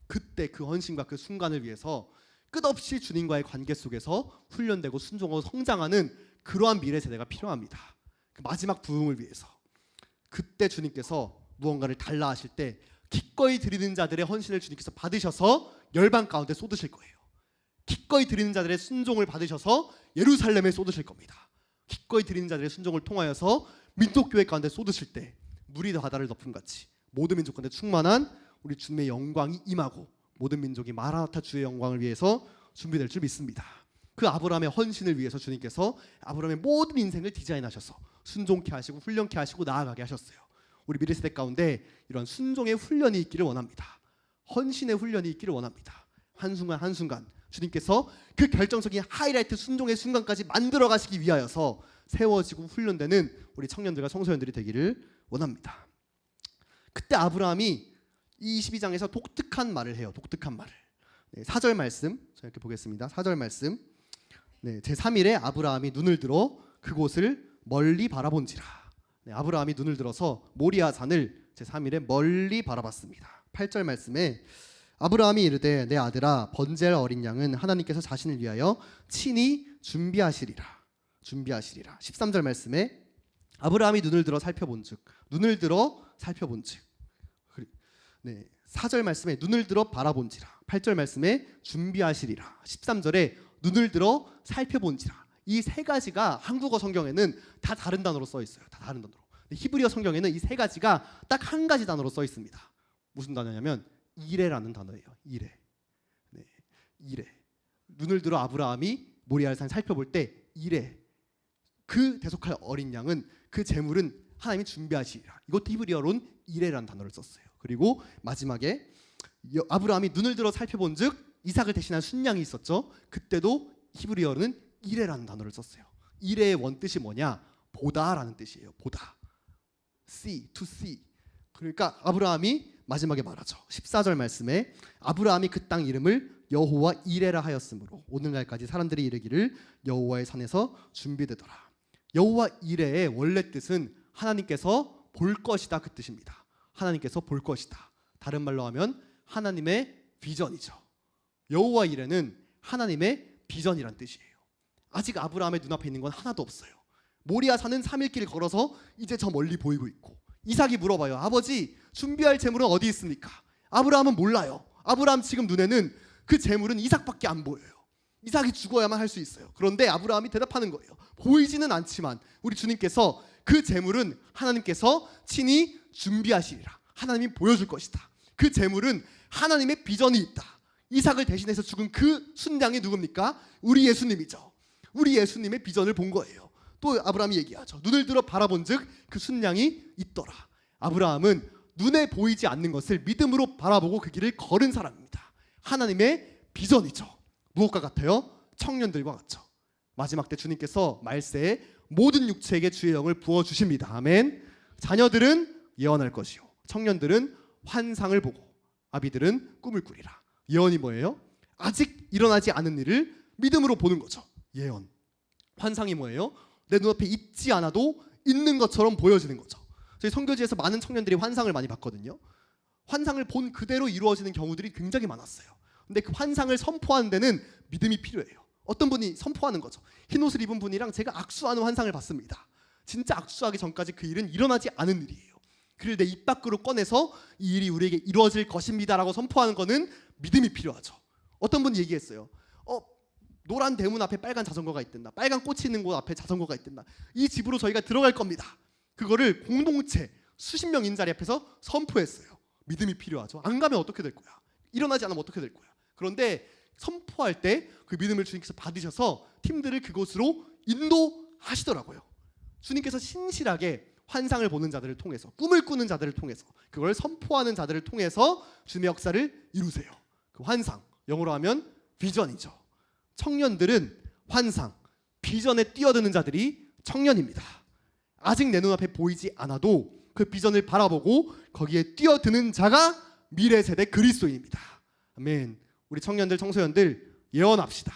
그때 그 헌신과 그 순간을 위해서 끝없이 주님과의 관계 속에서 훈련되고 순종하고 성장하는 그러한 미래 세대가 필요합니다. 그 마지막 부흥을 위해서. 그때 주님께서 무언가를 달라 하실 때 기꺼이 드리는 자들의 헌신을 주님께서 받으셔서 열방 가운데 쏟으실 거예요. 기꺼이 드리는 자들의 순종을 받으셔서 예루살렘에 쏟으실 겁니다. 기꺼이 드리는 자들의 순종을 통하여서 민족교회 가운데 쏟으실 때 물이 바다를 덮은 같이 모든 민족 가운데 충만한 우리 주님의 영광이 임하고 모든 민족이 마라나타 주의 영광을 위해서 준비될 줄 믿습니다. 그 아브라함의 헌신을 위해서 주님께서 아브라함의 모든 인생을 디자인하셔서 순종케 하시고 훈련케 하시고 나아가게 하셨어요. 우리 미래 세대 가운데 이런 순종의 훈련이 있기를 원합니다. 헌신의 훈련이 있기를 원합니다. 한순간 한순간 주님께서 그 결정적인 하이라이트 순종의 순간까지 만들어 가시기 위하여서 세워지고 훈련되는 우리 청년들과 청소년들이 되기를 원합니다. 그때 아브라함이 이 22장에서 독특한 말을 해요. 독특한 말을. 4절 말씀 자 이렇게 보겠습니다. 4절 말씀. 제3일에 아브라함이 눈을 들어 그곳을 멀리 바라본지라. 아브라함이 눈을 들어서 모리아 산을 제3일에 멀리 바라봤습니다. 8절 말씀에 아브라함이 이르되 내 아들아 번제할 어린 양은 하나님께서 자신을 위하여 친히 준비하시리라. 13절 말씀에 아브라함이 눈을 들어 살펴본즉 4절 말씀에 눈을 들어 바라본지라. 8절 말씀에 준비하시리라. 13절에 눈을 들어 살펴본지라. 이 세 가지가 한국어 성경에는 다 다른 단어로 써 있어요. 다 다른 단어로. 히브리어 성경에는 이 세 가지가 딱 한 가지 단어로 써 있습니다. 무슨 단어냐면 이레라는 단어예요. 이레. 이레. 눈을 들어 아브라함이 모리아 산 살펴볼 때 이레. 그 대속할 어린 양은 그 제물은 하나님이 준비하시리라. 이것도 히브리어로는 이레라는 단어를 썼어요. 그리고 마지막에 아브라함이 눈을 들어 살펴본즉 이삭을 대신한 순양이 있었죠. 그때도 히브리어로는 이레라는 단어를 썼어요. 이레의 원뜻이 뭐냐? 보다라는 뜻이에요. 보다. see, to see. 그러니까 아브라함이 마지막에 말하죠. 14절 말씀에 아브라함이 그 땅 이름을 여호와 이레라 하였으므로 오늘날까지 사람들이 이르기를 여호와의 산에서 준비되더라. 여호와 이레의 원래 뜻은 하나님께서 볼 것이다 그 뜻입니다. 하나님께서 볼 것이다. 다른 말로 하면 하나님의 비전이죠. 여호와 이레는 하나님의 비전이란 뜻이에요. 아직 아브라함의 눈앞에 있는 건 하나도 없어요. 모리아 산은 3일 길 걸어서 이제 저 멀리 보이고 있고 이삭이 물어봐요. 아버지 준비할 제물은 어디 있습니까? 아브라함은 몰라요. 아브라함 지금 눈에는 그 제물은 이삭밖에 안 보여요. 이삭이 죽어야만 할 수 있어요. 그런데 아브라함이 대답하는 거예요. 보이지는 않지만 우리 주님께서 그 제물은 하나님께서 친히 준비하시리라. 하나님이 보여줄 것이다. 그 제물은 하나님의 비전이 있다. 이삭을 대신해서 죽은 그 순양이 누굽니까? 우리 예수님이죠. 우리 예수님의 비전을 본 거예요. 또 아브라함이 얘기하죠. 눈을 들어 바라본즉 그 순양이 있더라. 아브라함은 눈에 보이지 않는 것을 믿음으로 바라보고 그 길을 걸은 사람입니다. 하나님의 비전이죠. 무엇과 같아요? 청년들과 같죠. 마지막 때 주님께서 말세에 모든 육체에게 주의 영을 부어주십니다. 아멘. 자녀들은 예언할 것이요 청년들은 환상을 보고 아비들은 꿈을 꾸리라. 예언이 뭐예요? 아직 일어나지 않은 일을 믿음으로 보는 거죠. 예언. 환상이 뭐예요? 내 눈앞에 있지 않아도 있는 것처럼 보여지는 거죠. 저희 선교지에서 많은 청년들이 환상을 많이 봤거든요. 환상을 본 그대로 이루어지는 경우들이 굉장히 많았어요. 근데 그 환상을 선포하는 데는 믿음이 필요해요. 어떤 분이 선포하는 거죠. 흰 옷을 입은 분이랑 제가 악수하는 환상을 봤습니다. 진짜 악수하기 전까지 그 일은 일어나지 않은 일이에요. 그를 내 입 밖으로 꺼내서 이 일이 우리에게 이루어질 것입니다라고 선포하는 거는 믿음이 필요하죠. 어떤 분이 얘기했어요. 노란 대문 앞에 빨간 자전거가 있단다. 빨간 꽃이 있는 곳 앞에 자전거가 있단다. 이 집으로 저희가 들어갈 겁니다. 그거를 공동체 수십 명 있는 자리 앞에서 선포했어요. 믿음이 필요하죠. 안 가면 어떻게 될 거야? 일어나지 않으면 어떻게 될 거야? 그런데 선포할 때 그 믿음을 주님께서 받으셔서 팀들을 그곳으로 인도하시더라고요. 주님께서 신실하게 환상을 보는 자들을 통해서 꿈을 꾸는 자들을 통해서 그걸 선포하는 자들을 통해서 주님의 역사를 이루세요. 그 환상 영어로 하면 비전이죠. 청년들은 환상, 비전에 뛰어드는 자들이 청년입니다. 아직 내 눈앞에 보이지 않아도 그 비전을 바라보고 거기에 뛰어드는 자가 미래 세대 그리스도인입니다. 아멘. 우리 청년들, 청소년들 예언합시다.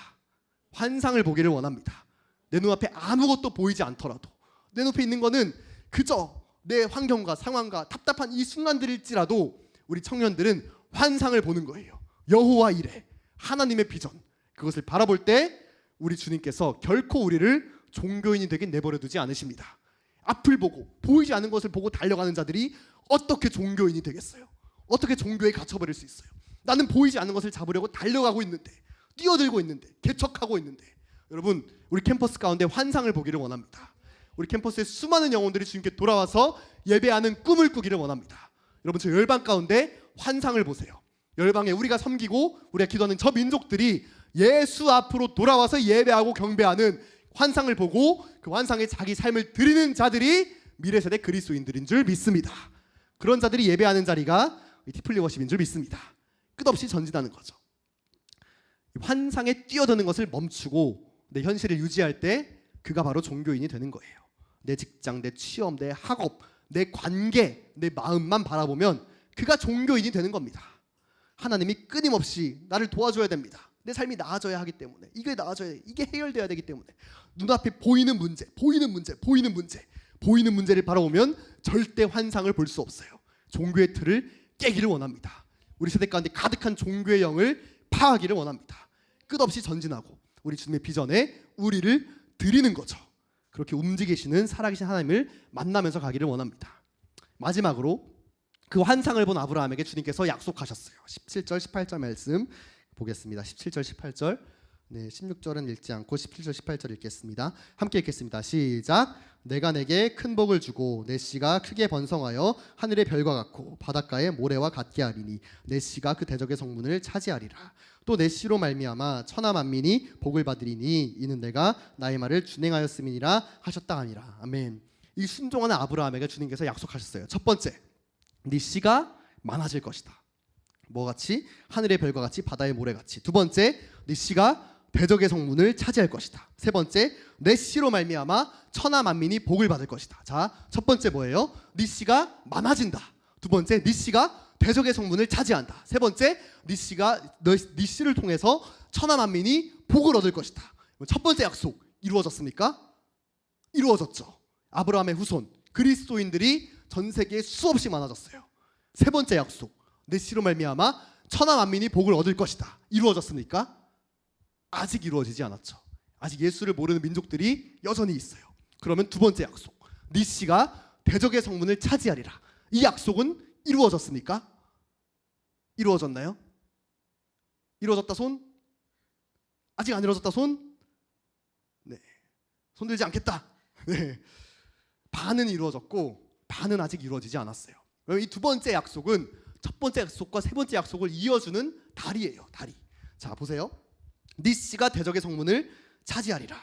환상을 보기를 원합니다. 내 눈앞에 아무것도 보이지 않더라도 내 눈앞에 있는 거는 그저 내 환경과 상황과 답답한 이 순간들일지라도 우리 청년들은 환상을 보는 거예요. 여호와 이레, 하나님의 비전. 그것을 바라볼 때 우리 주님께서 결코 우리를 종교인이 되게 내버려 두지 않으십니다. 앞을 보고 보이지 않는 것을 보고 달려가는 자들이 어떻게 종교인이 되겠어요? 어떻게 종교에 갇혀버릴 수 있어요? 나는 보이지 않는 것을 잡으려고 달려가고 있는데, 뛰어들고 있는데, 개척하고 있는데. 여러분, 우리 캠퍼스 가운데 환상을 보기를 원합니다. 우리 캠퍼스의 수많은 영혼들이 주님께 돌아와서 예배하는 꿈을 꾸기를 원합니다. 여러분, 저 열방 가운데 환상을 보세요. 열방에 우리가 섬기고 우리가 기도하는 저 민족들이 예수 앞으로 돌아와서 예배하고 경배하는 환상을 보고 그 환상에 자기 삶을 드리는 자들이 미래세대 그리스도인들인 줄 믿습니다. 그런 자들이 예배하는 자리가 티플리 워십인 줄 믿습니다. 끝없이 전진하는 거죠. 환상에 뛰어드는 것을 멈추고 내 현실을 유지할 때 그가 바로 종교인이 되는 거예요. 내 직장, 내 취업, 내 학업, 내 관계, 내 마음만 바라보면 그가 종교인이 되는 겁니다. 하나님이 끊임없이 나를 도와줘야 됩니다. 내 삶이 나아져야 하기 때문에, 이게 나아져야 돼, 이게 해결돼야 되기 때문에 눈앞에 보이는 문제를 바라보면 절대 환상을 볼 수 없어요. 종교의 틀을 깨기를 원합니다. 우리 세대 가운데 가득한 종교의 영을 파하기를 원합니다. 끝없이 전진하고 우리 주님의 비전에 우리를 드리는 거죠. 그렇게 움직이시는 살아계신 하나님을 만나면서 가기를 원합니다. 마지막으로 그 환상을 본 아브라함에게 주님께서 약속하셨어요. 17절 18절 말씀 보겠습니다. 17절 18절. 네, 16절은 읽지 않고 17절 18절 읽겠습니다. 함께 읽겠습니다. 시작. 내가 내게 큰 복을 주고 내 씨가 크게 번성하여 하늘의 별과 같고 바닷가의 모래와 같게 하리니 내 씨가 그 대적의 성문을 차지하리라. 또 내 씨로 말미암아 천하 만민이 복을 받으리니 이는 내가 나의 말을 준행하였음이니라 하셨다 하니라. 아멘. 이 순종하는 아브라함에게 주님께서 약속하셨어요. 첫 번째, 네 씨가 많아질 것이다. 뭐같이? 하늘의 별과 같이 바다의 모래같이. 두 번째, 네 씨가 대적의 성문을 차지할 것이다. 세 번째, 내 씨로 말미암아 천하 만민이 복을 받을 것이다. 자, 첫 번째 뭐예요? 네 씨가 많아진다. 두 번째, 네 씨가 대적의 성문을 차지한다. 세 번째, 네 씨를 통해서 천하 만민이 복을 얻을 것이다. 첫 번째 약속 이루어졌습니까? 이루어졌죠. 아브라함의 후손 그리스도인들이 전 세계에 수없이 많아졌어요. 세 번째 약속, 내 씨로 말미암아 천하 만민이 복을 얻을 것이다. 이루어졌습니까? 아직 이루어지지 않았죠. 아직 예수를 모르는 민족들이 여전히 있어요. 그러면 두 번째 약속, 네 씨가 대적의 성문을 차지하리라. 이 약속은 이루어졌습니까? 이루어졌나요? 이루어졌다 손? 아직 안 이루어졌다 손? 네, 손 들지 않겠다. 네, 반은 이루어졌고 반은 아직 이루어지지 않았어요. 이 두 번째 약속은 첫 번째 약속과 세 번째 약속을 이어주는 다리예요. 다리. 자, 보세요. 네 씨가 대적의 성문을 차지하리라.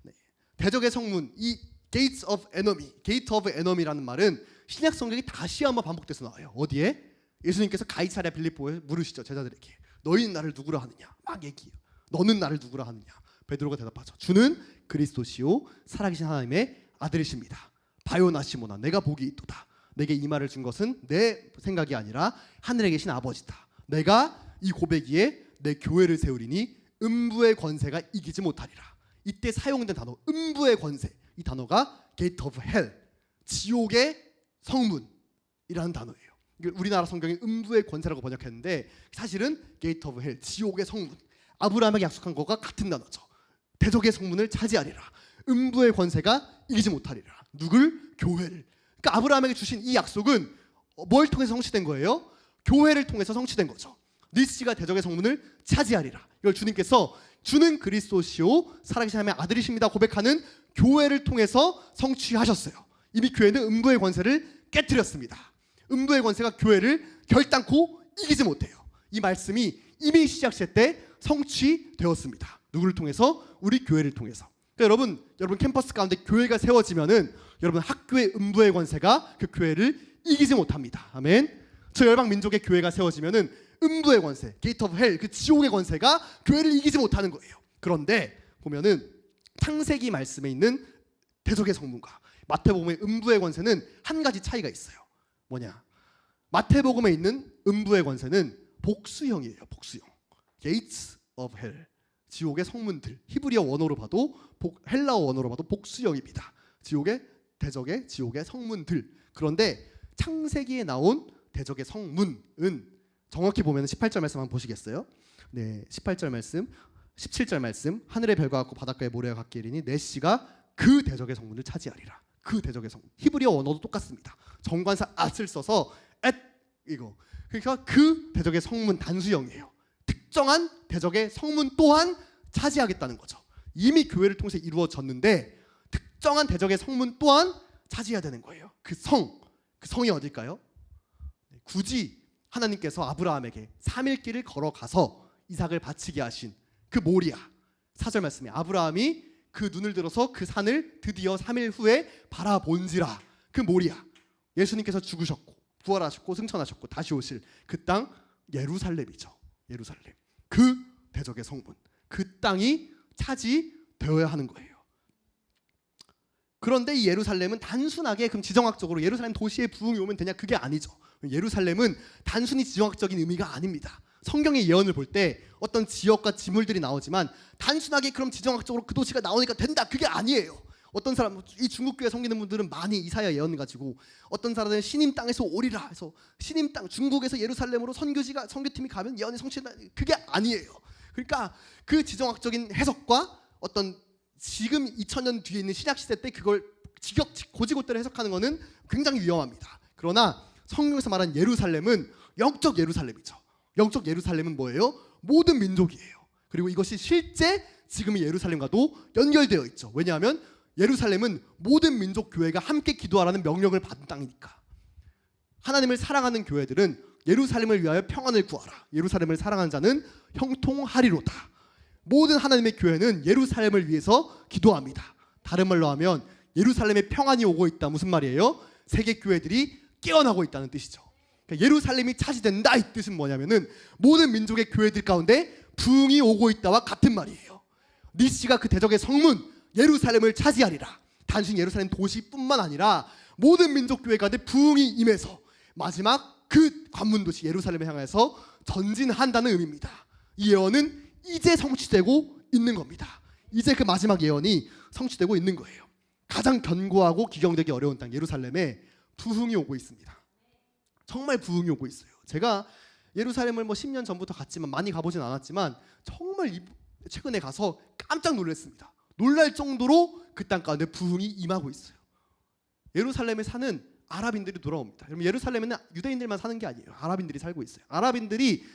네. 대적의 성문, 이 gates of enemy, gate of enemy라는 말은 신약 성경이 다시 한번 반복돼서 나와요. 어디에? 예수님께서 가이사랴 빌립보에 물으시죠. 제자들에게. 너희는 나를 누구라 하느냐? 막 얘기해요. 너는 나를 누구라 하느냐? 베드로가 대답하죠. 주는 그리스도시요 살아계신 하나님의 아들이십니다. 바요나 시모나, 내가 복이 있도다. 내게 이 말을 준 것은 내 생각이 아니라 하늘에 계신 아버지다. 내가 이 고백이에 내 교회를 세우리니 음부의 권세가 이기지 못하리라. 이때 사용된 단어 음부의 권세, 이 단어가 gate of hell, 지옥의 성문이라는 단어예요. 우리나라 성경에 음부의 권세라고 번역했는데 사실은 gate of hell, 지옥의 성문. 아브라함에게 약속한 것과 같은 단어죠. 대적의 성문을 차지하리라. 음부의 권세가 이기지 못하리라. 누굴? 교회를. 그러니까 아브라함에게 주신 이 약속은 뭘 통해서 성취된 거예요? 교회를 통해서 성취된 거죠. 네 씨가 대적의 성문을 차지하리라. 이걸 주님께서 주는 그리스도시요 살아계신 하나님의 아들이십니다 고백하는 교회를 통해서 성취하셨어요. 이미 교회는 음부의 권세를 깨뜨렸습니다. 음부의 권세가 교회를 결단코 이기지 못해요. 이 말씀이 이미 시작할 때 성취되었습니다. 누구를 통해서? 우리 교회를 통해서. 그러니까 여러분 캠퍼스 가운데 교회가 세워지면은 여러분 학교의 음부의 권세가 그 교회를 이기지 못합니다. 아멘. 저 열방 민족의 교회가 세워지면은 음부의 권세, 게이트 오브 헬, 그 지옥의 권세가 교회를 이기지 못하는 거예요. 그런데 보면은 창세기 말씀에 있는 대적의 성문과 마태복음의 음부의 권세는 한 가지 차이가 있어요. 뭐냐? 마태복음에 있는 음부의 권세는 복수형이에요. 복수형. Gates of hell. 지옥의 성문들. 히브리어 원어로 봐도 헬라어 원어로 봐도 복수형입니다. 대적의 지옥의 성문들. 그런데 창세기에 나온 대적의 성문은 정확히 보면 18절 말씀 한번 보시겠어요? 네, 18절 말씀. 17절 말씀, 하늘의 별과 같고 바닷가의 모래와 같게 이르니 내 씨가 그 대적의 성문을 차지하리라. 그 대적의 성문. 히브리어 언어도 똑같습니다. 정관사 at을 써서 at 이거. 그러니까 그 대적의 성문 단수형이에요. 특정한 대적의 성문 또한 차지하겠다는 거죠. 이미 교회를 통해서 이루어졌는데 특정한 대적의 성문 또한 차지해야 되는 거예요. 그 성이 어딜까요? 굳이 하나님께서 아브라함에게 3일 길을 걸어가서 이삭을 바치게 하신 그 모리아. 4절 말씀에 아브라함이 그 눈을 들어서 그 산을 드디어 3일 후에 바라본지라. 그 모리아. 예수님께서 죽으셨고 부활하셨고 승천하셨고 다시 오실 그 땅 예루살렘이죠. 예루살렘. 그 대적의 성문. 그 땅이 차지되어야 하는 거예요. 그런데 이 예루살렘은 단순하게 그럼 지정학적으로 예루살렘 도시의 부흥이 오면 되냐? 그게 아니죠. 예루살렘은 단순히 지정학적인 의미가 아닙니다. 성경의 예언을 볼 때 어떤 지역과 지물들이 나오지만 단순하게 그럼 지정학적으로 그 도시가 나오니까 된다. 그게 아니에요. 어떤 사람, 이 중국 교회 섬기는 분들은 많이 이사야 예언 가지고 어떤 사람들은 신임 땅에서 오리라 해서 신임 땅 중국에서 예루살렘으로 선교팀이 가면 예언이 성취된다. 그게 아니에요. 그러니까 그 지정학적인 해석과 어떤 지금 2000년 뒤에 있는 신약 시대 때 그걸 고지고대로 해석하는 것은 굉장히 위험합니다. 그러나 성경에서 말한 예루살렘은 영적 예루살렘이죠. 영적 예루살렘은 뭐예요? 모든 민족이에요. 그리고 이것이 실제 지금의 예루살렘과도 연결되어 있죠. 왜냐하면 예루살렘은 모든 민족 교회가 함께 기도하라는 명령을 받은 땅이니까. 하나님을 사랑하는 교회들은 예루살렘을 위하여 평안을 구하라. 예루살렘을 사랑하는 자는 형통하리로다. 모든 하나님의 교회는 예루살렘을 위해서 기도합니다. 다른 말로 하면 예루살렘에 평안이 오고 있다. 무슨 말이에요? 세계 교회들이 깨어나고 있다는 뜻이죠. 그러니까 예루살렘이 차지된다 이 뜻은 뭐냐면은 모든 민족의 교회들 가운데 부흥이 오고 있다와 같은 말이에요. 니시가 그 대적의 성문 예루살렘을 차지하리라. 단순히 예루살렘 도시뿐만 아니라 모든 민족 교회 가운데 부흥이 임해서 마지막 그 관문 도시 예루살렘을 향해서 전진한다는 의미입니다. 이 예언은 이제 성취되고 있는 겁니다. 이제 그 마지막 예언이 성취되고 있는 거예요. 가장 견고하고 기경되기 어려운 땅 예루살렘에 부흥이 오고 있습니다. 정말 부흥이 오고 있어요. 제가 예루살렘을 10년 전부터 갔지만 많이 가보진 않았지만 정말 최근에 가서 깜짝 놀랐습니다. 놀랄 정도로 그 땅 가운데 부흥이 임하고 있어요. 예루살렘에 사는 아랍인들이 돌아옵니다. 여러분 예루살렘에는 유대인들만 사는 게 아니에요. 아랍인들이 살고 있어요. 아랍인들이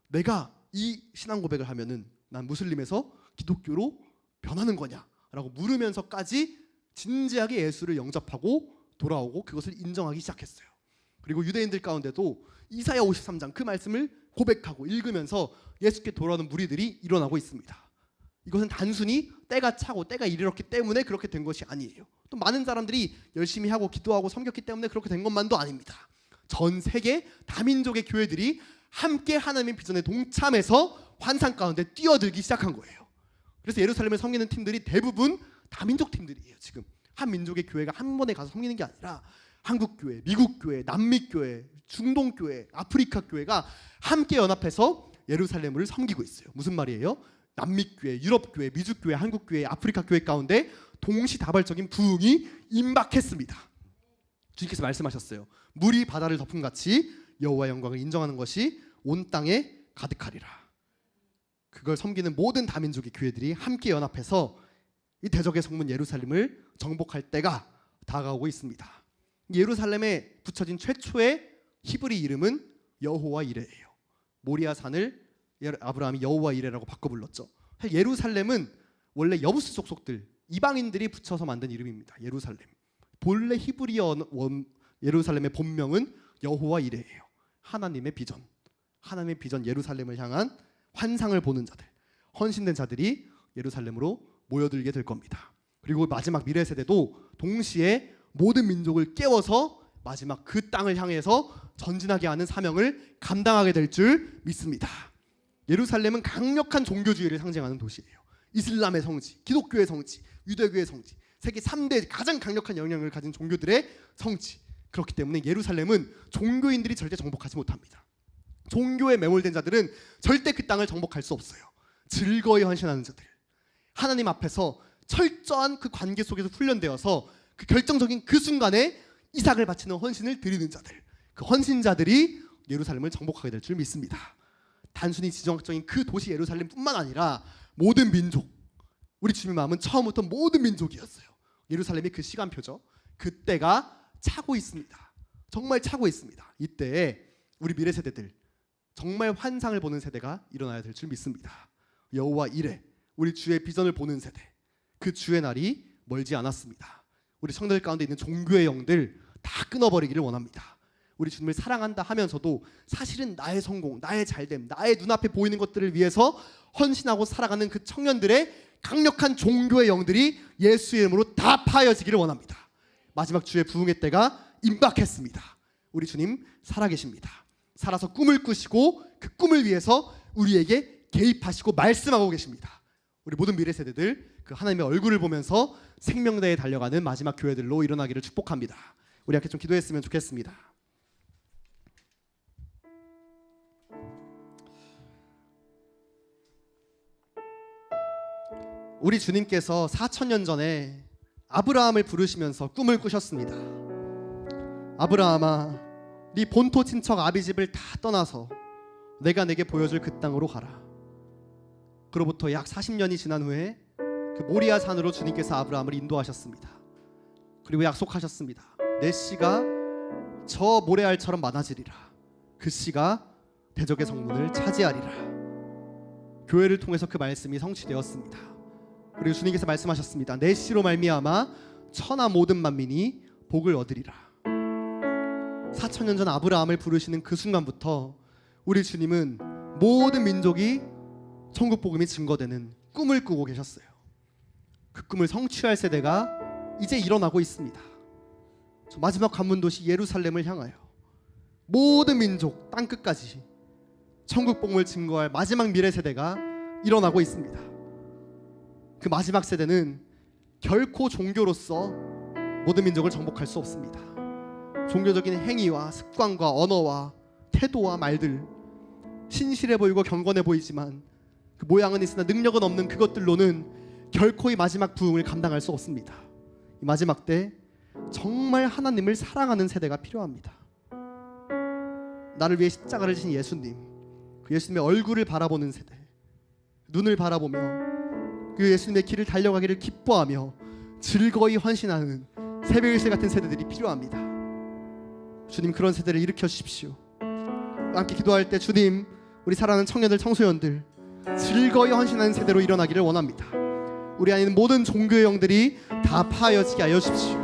내가 이 신앙 고백을 하면은 난 무슬림에서 기독교로 변하는 거냐라고 물으면서까지 진지하게 예수를 영접하고 돌아오고 그것을 인정하기 시작했어요. 그리고 유대인들 가운데도 이사야 53장 그 말씀을 고백하고 읽으면서 예수께 돌아오는 무리들이 일어나고 있습니다. 이것은 단순히 때가 차고 때가 이르렀기 때문에 그렇게 된 것이 아니에요. 또 많은 사람들이 열심히 하고 기도하고 섬겼기 때문에 그렇게 된 것만도 아닙니다. 전 세계 다민족의 교회들이 함께 하나님의 비전에 동참해서 환상 가운데 뛰어들기 시작한 거예요. 그래서 예루살렘을 섬기는 팀들이 대부분 다민족 팀들이에요. 지금 한 민족의 교회가 한 번에 가서 섬기는 게 아니라 한국 교회, 미국 교회, 남미 교회, 중동 교회, 아프리카 교회가 함께 연합해서 예루살렘을 섬기고 있어요. 무슨 말이에요? 남미 교회, 유럽 교회, 미국 교회, 한국 교회, 아프리카 교회 가운데 동시다발적인 부흥이 임박했습니다. 주님께서 말씀하셨어요. 물이 바다를 덮음 같이 여호와의 영광을 인정하는 것이 온 땅에 가득하리라. 그걸 섬기는 모든 다민족의 교회들이 함께 연합해서 이 대적의 성문 예루살렘을 정복할 때가 다가오고 있습니다. 예루살렘에 붙여진 최초의 히브리 이름은 여호와 이레예요. 모리아 산을 아브라함이 여호와 이레라고 바꿔 불렀죠. 예루살렘은 원래 여부스 족속들 이방인들이 붙여서 만든 이름입니다. 예루살렘. 본래 히브리어 예루살렘의 본명은 여호와 이레예요. 하나님의 비전. 하나님의 비전 예루살렘을 향한 환상을 보는 자들, 헌신된 자들이 예루살렘으로 모여들게 될 겁니다. 그리고 마지막 미래 세대도 동시에 모든 민족을 깨워서 마지막 그 땅을 향해서 전진하게 하는 사명을 감당하게 될 줄 믿습니다. 예루살렘은 강력한 종교주의를 상징하는 도시예요. 이슬람의 성지, 기독교의 성지, 유대교의 성지, 세계 3대 가장 강력한 영향을 가진 종교들의 성지. 그렇기 때문에 예루살렘은 종교인들이 절대 정복하지 못합니다. 종교에 매몰된 자들은 절대 그 땅을 정복할 수 없어요. 즐거이 헌신하는 자들, 하나님 앞에서 철저한 그 관계 속에서 훈련되어서 그 결정적인 그 순간에 이삭을 바치는 헌신을 드리는 자들, 그 헌신자들이 예루살렘을 정복하게 될 줄 믿습니다. 단순히 지정학적인 그 도시 예루살렘뿐만 아니라 모든 민족, 우리 주님의 마음은 처음부터 모든 민족이었어요. 예루살렘이 그 시간표죠. 그때가 차고 있습니다. 정말 차고 있습니다. 이때에 우리 미래 세대들, 정말 환상을 보는 세대가 일어나야 될 줄 믿습니다. 여호와 이레, 우리 주의 비전을 보는 세대, 그 주의 날이 멀지 않았습니다. 우리 성도들 가운데 있는 종교의 영들 다 끊어버리기를 원합니다. 우리 주님을 사랑한다 하면서도 사실은 나의 성공, 나의 잘됨, 나의 눈앞에 보이는 것들을 위해서 헌신하고 살아가는 그 청년들의 강력한 종교의 영들이 예수의 이름으로 다 파여지기를 원합니다. 마지막 주의 부흥의 때가 임박했습니다. 우리 주님 살아계십니다. 살아서 꿈을 꾸시고 그 꿈을 위해서 우리에게 개입하시고 말씀하고 계십니다. 우리 모든 미래 세대들 그 하나님의 얼굴을 보면서 생명대에 달려가는 마지막 교회들로 일어나기를 축복합니다. 우리 함께 좀 기도했으면 좋겠습니다. 우리 주님께서 4,000년 전에 아브라함을 부르시면서 꿈을 꾸셨습니다. 아브라함아, 네 본토 친척 아비집을 다 떠나서 내가 내게 보여줄 그 땅으로 가라. 그로부터 약 40년이 지난 후에 그 모리아 산으로 주님께서 아브라함을 인도하셨습니다. 그리고 약속하셨습니다. 내 씨가 저 모래알처럼 많아지리라. 그 씨가 대적의 성문을 차지하리라. 교회를 통해서 그 말씀이 성취되었습니다. 그리고 주님께서 말씀하셨습니다. 내 씨로 말미암아 천하 모든 만민이 복을 얻으리라. 4,000년 전 아브라함을 부르시는 그 순간부터 우리 주님은 모든 민족이 천국 복음이 증거되는 꿈을 꾸고 계셨어요. 그 꿈을 성취할 세대가 이제 일어나고 있습니다. 저 마지막 관문 도시 예루살렘을 향하여 모든 민족 땅끝까지 천국 복음을 증거할 마지막 미래 세대가 일어나고 있습니다. 그 마지막 세대는 결코 종교로서 모든 민족을 정복할 수 없습니다. 종교적인 행위와 습관과 언어와 태도와 말들, 신실해 보이고 경건해 보이지만 그 모양은 있으나 능력은 없는 그것들로는 결코 이 마지막 부흥을 감당할 수 없습니다. 이 마지막 때 정말 하나님을 사랑하는 세대가 필요합니다. 나를 위해 십자가를 지신 예수님, 그 예수님의 얼굴을 바라보는 세대, 눈을 바라보며 그 예수님의 길을 달려가기를 기뻐하며 즐거이 헌신하는 새벽일세 같은 세대들이 필요합니다. 주님, 그런 세대를 일으켜 주십시오. 함께 기도할 때 주님, 우리 사랑하는 청년들, 청소년들 즐거이 헌신하는 세대로 일어나기를 원합니다. 우리 안에 있는 모든 종교의 영들이 다 파여지게 하여 주십시오.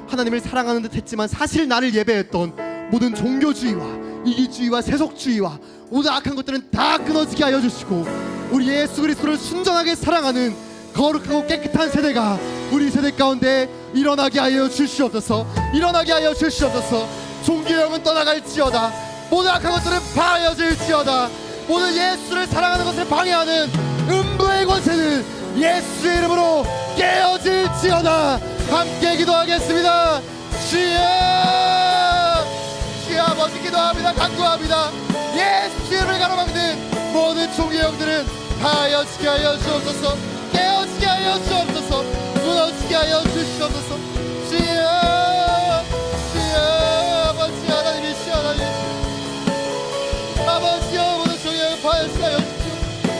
하나님을 사랑하는 듯 했지만 사실 나를 예배했던 모든 종교주의와 이기주의와 세속주의와 모든 악한 것들은 다 끊어지게 하여 주시고 우리 예수 그리스도를 순전하게 사랑하는 거룩하고 깨끗한 세대가 우리 세대 가운데 일어나게 하여 주시옵소서. 일어나게 하여 주시옵소서. 종교의 영은 떠나갈지어다. 모든 악한 것들은 파여질지어다. 모든 예수를 사랑하는 것을 방해하는 음부의 권세는 예수의 이름으로 깨어질지어다. 함께 기도하겠습니다. 주여, 주여 아버지 기도합니다. 간구합니다. 예수의 이름을 가로막는 모든 종교의 영들은 파여지게 하여 주옵소서. 깨어지게 하여 주옵소서. 무너지게 하여 주시옵소서. 주여, 주여 아버지 하나님이시여 하나님, 아버지여 모든 종교의 영 파여지게 하여 주십시오.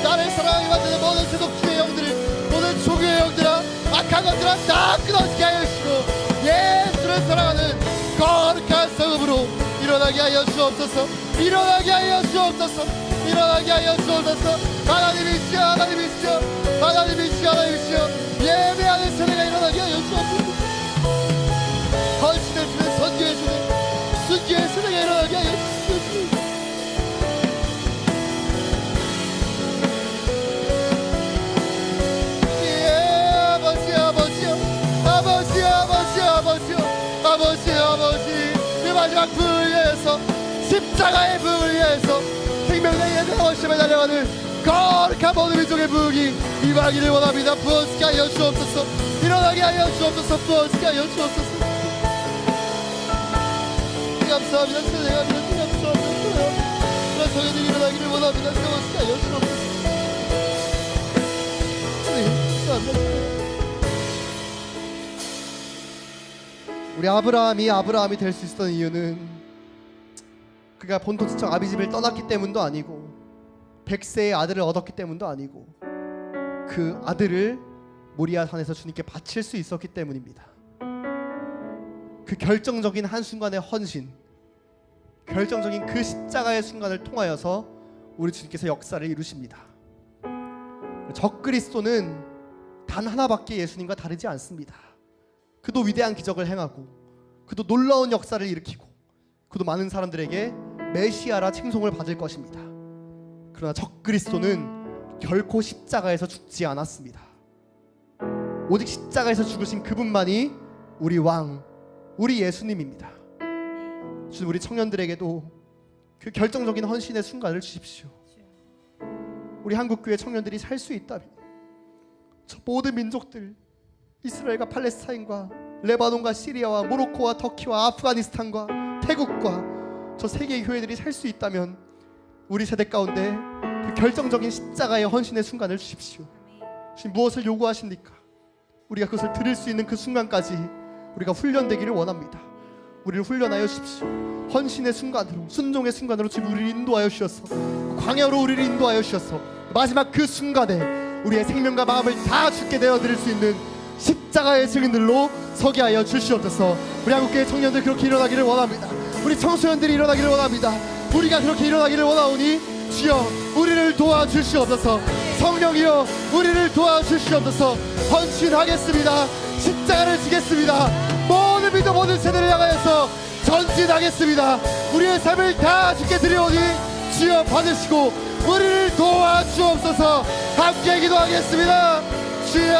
나를 사랑하게 만드는 모든 세속주의 영들을, 모든 종교의 영들아, 악한 것들아 다 끊어지게 하여 주시고 예수를 사랑하는 거룩한 성읍으로 일어나게 하여 주옵소서. 일어나게 하여 주옵소서. 일어나게 하여 주옵소서. 하나님이시여 하나님이시여 하나님이시여 하나님이시여 예배하는 세대가 일어나게 하여 주옵소서. 헌신해주는 선교해주는 순교의 세대가 일어나게 하여 주옵소서. 아버지 그 마지막 부흥을 위해서, 십자가의 부흥을 위해서 생명의 예배원심에 달려가는 거룩한 모든 민족의 부흥이 임하기를 원합니다. 부어지게 하여 주옵소서. 일어나게 하여 주옵소서. 부어지게 하여 주옵소서. 감사합니다. 찬양합니다. 감사합니다. 그런 성인들이 일어나기를 원합니다. 부어지게 하여 주옵소서. 감사합니다. 우리 아브라함이 될 수 있었던 이유는 그가 본토 친척 아비집을 떠났기 때문도 아니고 100세의 아들을 얻었기 때문도 아니고 그 아들을 모리아 산에서 주님께 바칠 수 있었기 때문입니다. 그 결정적인 한순간의 헌신, 결정적인 그 십자가의 순간을 통하여서 우리 주님께서 역사를 이루십니다. 적그리스도는 단 하나밖에 예수님과 다르지 않습니다. 그도 위대한 기적을 행하고, 그도 놀라운 역사를 일으키고, 그도 많은 사람들에게 메시아라 칭송을 받을 것입니다. 그러나 적그리스도는 결코 십자가에서 죽지 않았습니다. 오직 십자가에서 죽으신 그분만이 우리 왕, 우리 예수님입니다. 주님, 우리 청년들에게도 그 결정적인 헌신의 순간을 주십시오. 우리 한국교회 청년들이 살 수 있다면 저 모든 민족들, 이스라엘과 팔레스타인과 레바논과 시리아와 모로코와 터키와 아프가니스탄과 태국과 저 세계의 교회들이 살 수 있다면 우리 세대 가운데 그 결정적인 십자가의 헌신의 순간을 주십시오. 주님, 무엇을 요구하십니까? 우리가 그것을 드릴 수 있는 그 순간까지 우리가 훈련되기를 원합니다. 우리를 훈련하여 주십시오. 헌신의 순간으로, 순종의 순간으로 주님 우리를 인도하여 주셔서, 광야로 우리를 인도하여 주셔서 마지막 그 순간에 우리의 생명과 마음을 다 주께 내어드릴 수 있는 십자가의 증인들로 서게 하여 주시옵소서. 우리 한국교회 청년들 그렇게 일어나기를 원합니다. 우리 청소년들이 일어나기를 원합니다. 우리가 그렇게 일어나기를 원하오니 주여 우리를 도와주시옵소서. 성령이여 우리를 도와주시옵소서. 헌신하겠습니다. 십자가를 지겠습니다. 모든 믿음, 모든 세대를 향하여서 전진하겠습니다. 우리의 삶을 다 주께 드리오니 주여 받으시고 우리를 도와주옵소서. 함께 기도하겠습니다. 주여,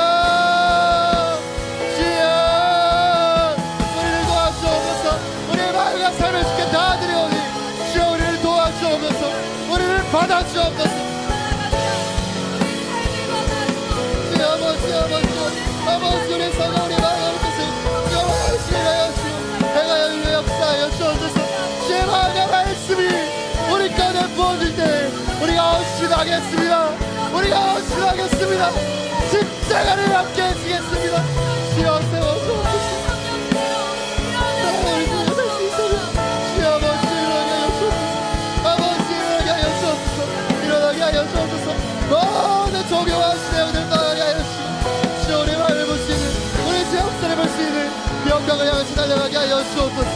주여 우리를 도와주옵소서. 우리의 마음과 삶을 주께 다 드리오니 주여 우리를 도와주옵소서. 우리를 받아주옵소서. 주여 아버지, 아버지 우리의 성과 우리의 마음을 뜻을 주여 하시려 행하여 주여 역사하여 주옵소서. 주의 마음의 말씀이 우리 가운데 부어질 때 우리가 헌신하겠습니다. 우리가 헌신하겠습니다. 십자가를 함께 지겠습니다. 주여 세워주옵소서. 주여 아버지 일어나게 하여 주옵소서. 아버지 일어나게 하여 주옵소서. 일어나게 하여 주옵소서. 모든 존경한 시대들 떠나게 하여 주옵소서. 주여 우리 마음을 볼 수 있는, 우리 제 역사를 볼 수 있는 영광을 향해서 달려가게 하여 주옵소서.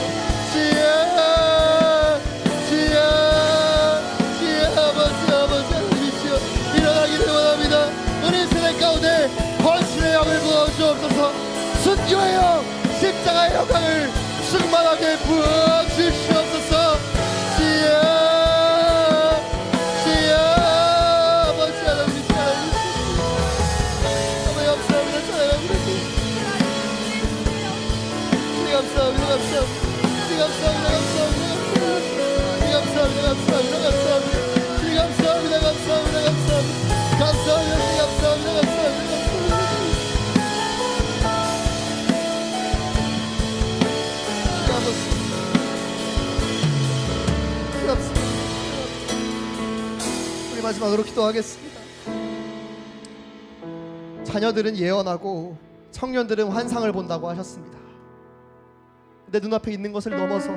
주여, 주여, 주여 아버지, 아버지 하나님이시여 일어나기를 원합니다. 우리 세대 가운데 헌신의 영을 부어주옵소서. 순교의 영, 십자가의 영광을 충만하게 부어주시옵소서. 주여, 주여 아버지 하나님이시여 너무 감사합니다. 찬양합니다. 감사합니다. 감사합니다. 감사합니다. 감사합니다. 감사합니다. 감사합니다. 감사합니다. 감사합니다. 감사합니다. 감사합니다. 감사합니다. 우리 마지막으로 기도하겠습니다. 자녀들은 예언하고 청년들은 환상을 본다고 하셨습니다. 내 눈앞에 있는 것을 넘어서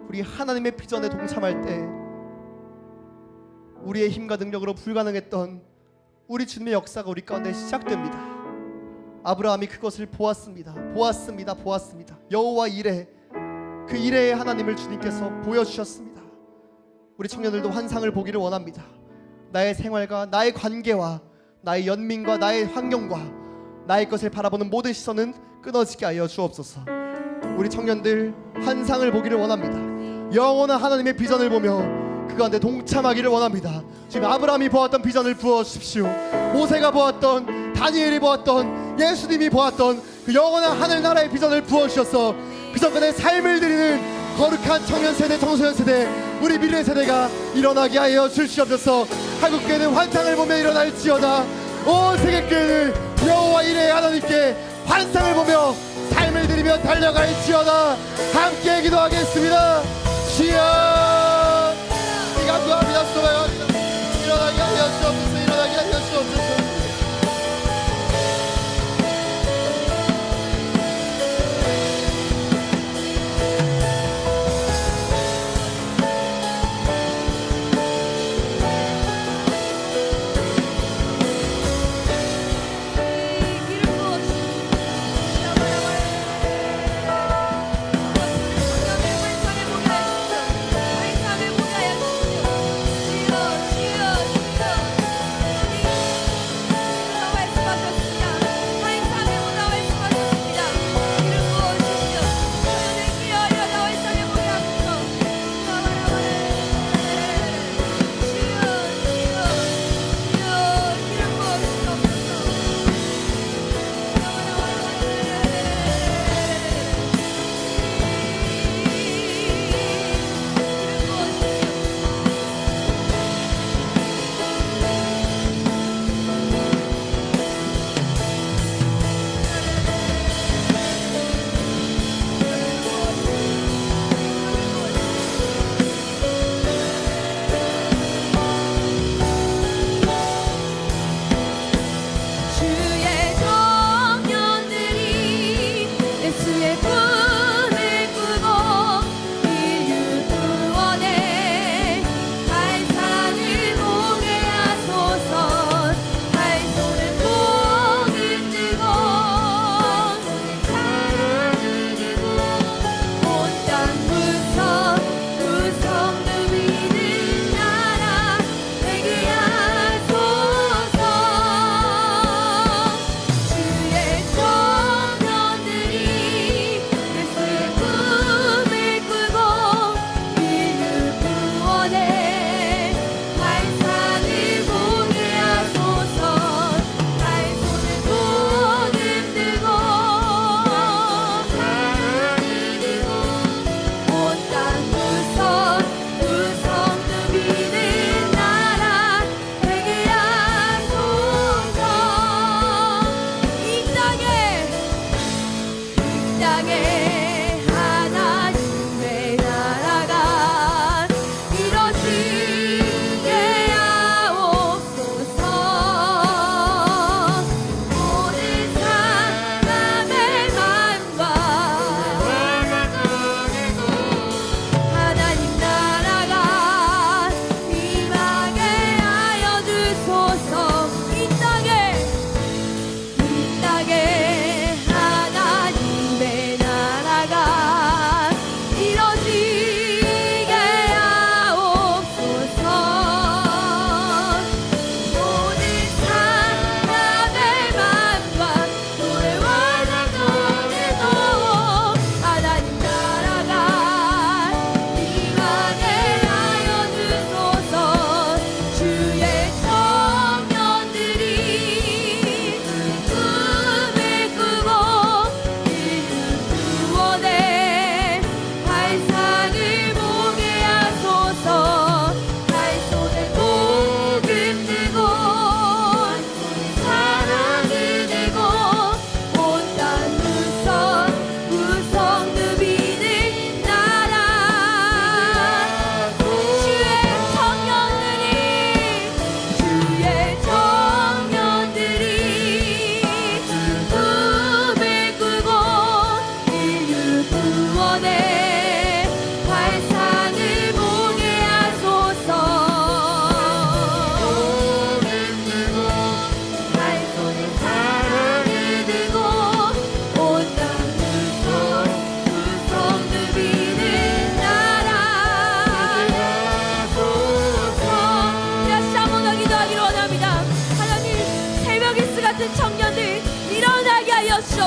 우리 하나님의 비전에 동참할 때 우리의 힘과 능력으로 불가능했던 우리 주님의 역사가 우리 가운데 시작됩니다. 아브라함이 그것을 보았습니다. 보았습니다. 여호와 이레, 그 이레의 하나님을 주님께서 보여주셨습니다. 우리 청년들도 환상을 보기를 원합니다. 나의 생활과 나의 관계와 나의 연민과 나의 환경과 나의 것을 바라보는 모든 시선은 끊어지게 하여 주옵소서. 우리 청년들 환상을 보기를 원합니다. 영원한 하나님의 비전을 보며 그 가운데 동참하기를 원합니다. 지금 아브라함이 보았던 비전을 부어주십시오. 모세가 보았던, 다니엘이 보았던, 예수님이 보았던 그 영원한 하늘나라의 비전을 부어주셔서 비전간의 삶을 드리는 거룩한 청년 세대, 청소년 세대, 우리 미래 세대가 일어나게 하여 주시옵소서. 한국교회는 환상을 보며 일어날지어다. 온 세계교회는 여호와 이레의 하나님께 환상을 보며 삶을 드리며 달려갈지어다. 함께 기도하겠습니다. 주여, 간구합니다. 소망합니다. 일어나게 하여 주옵소서. 일어나게 하여 주옵소서.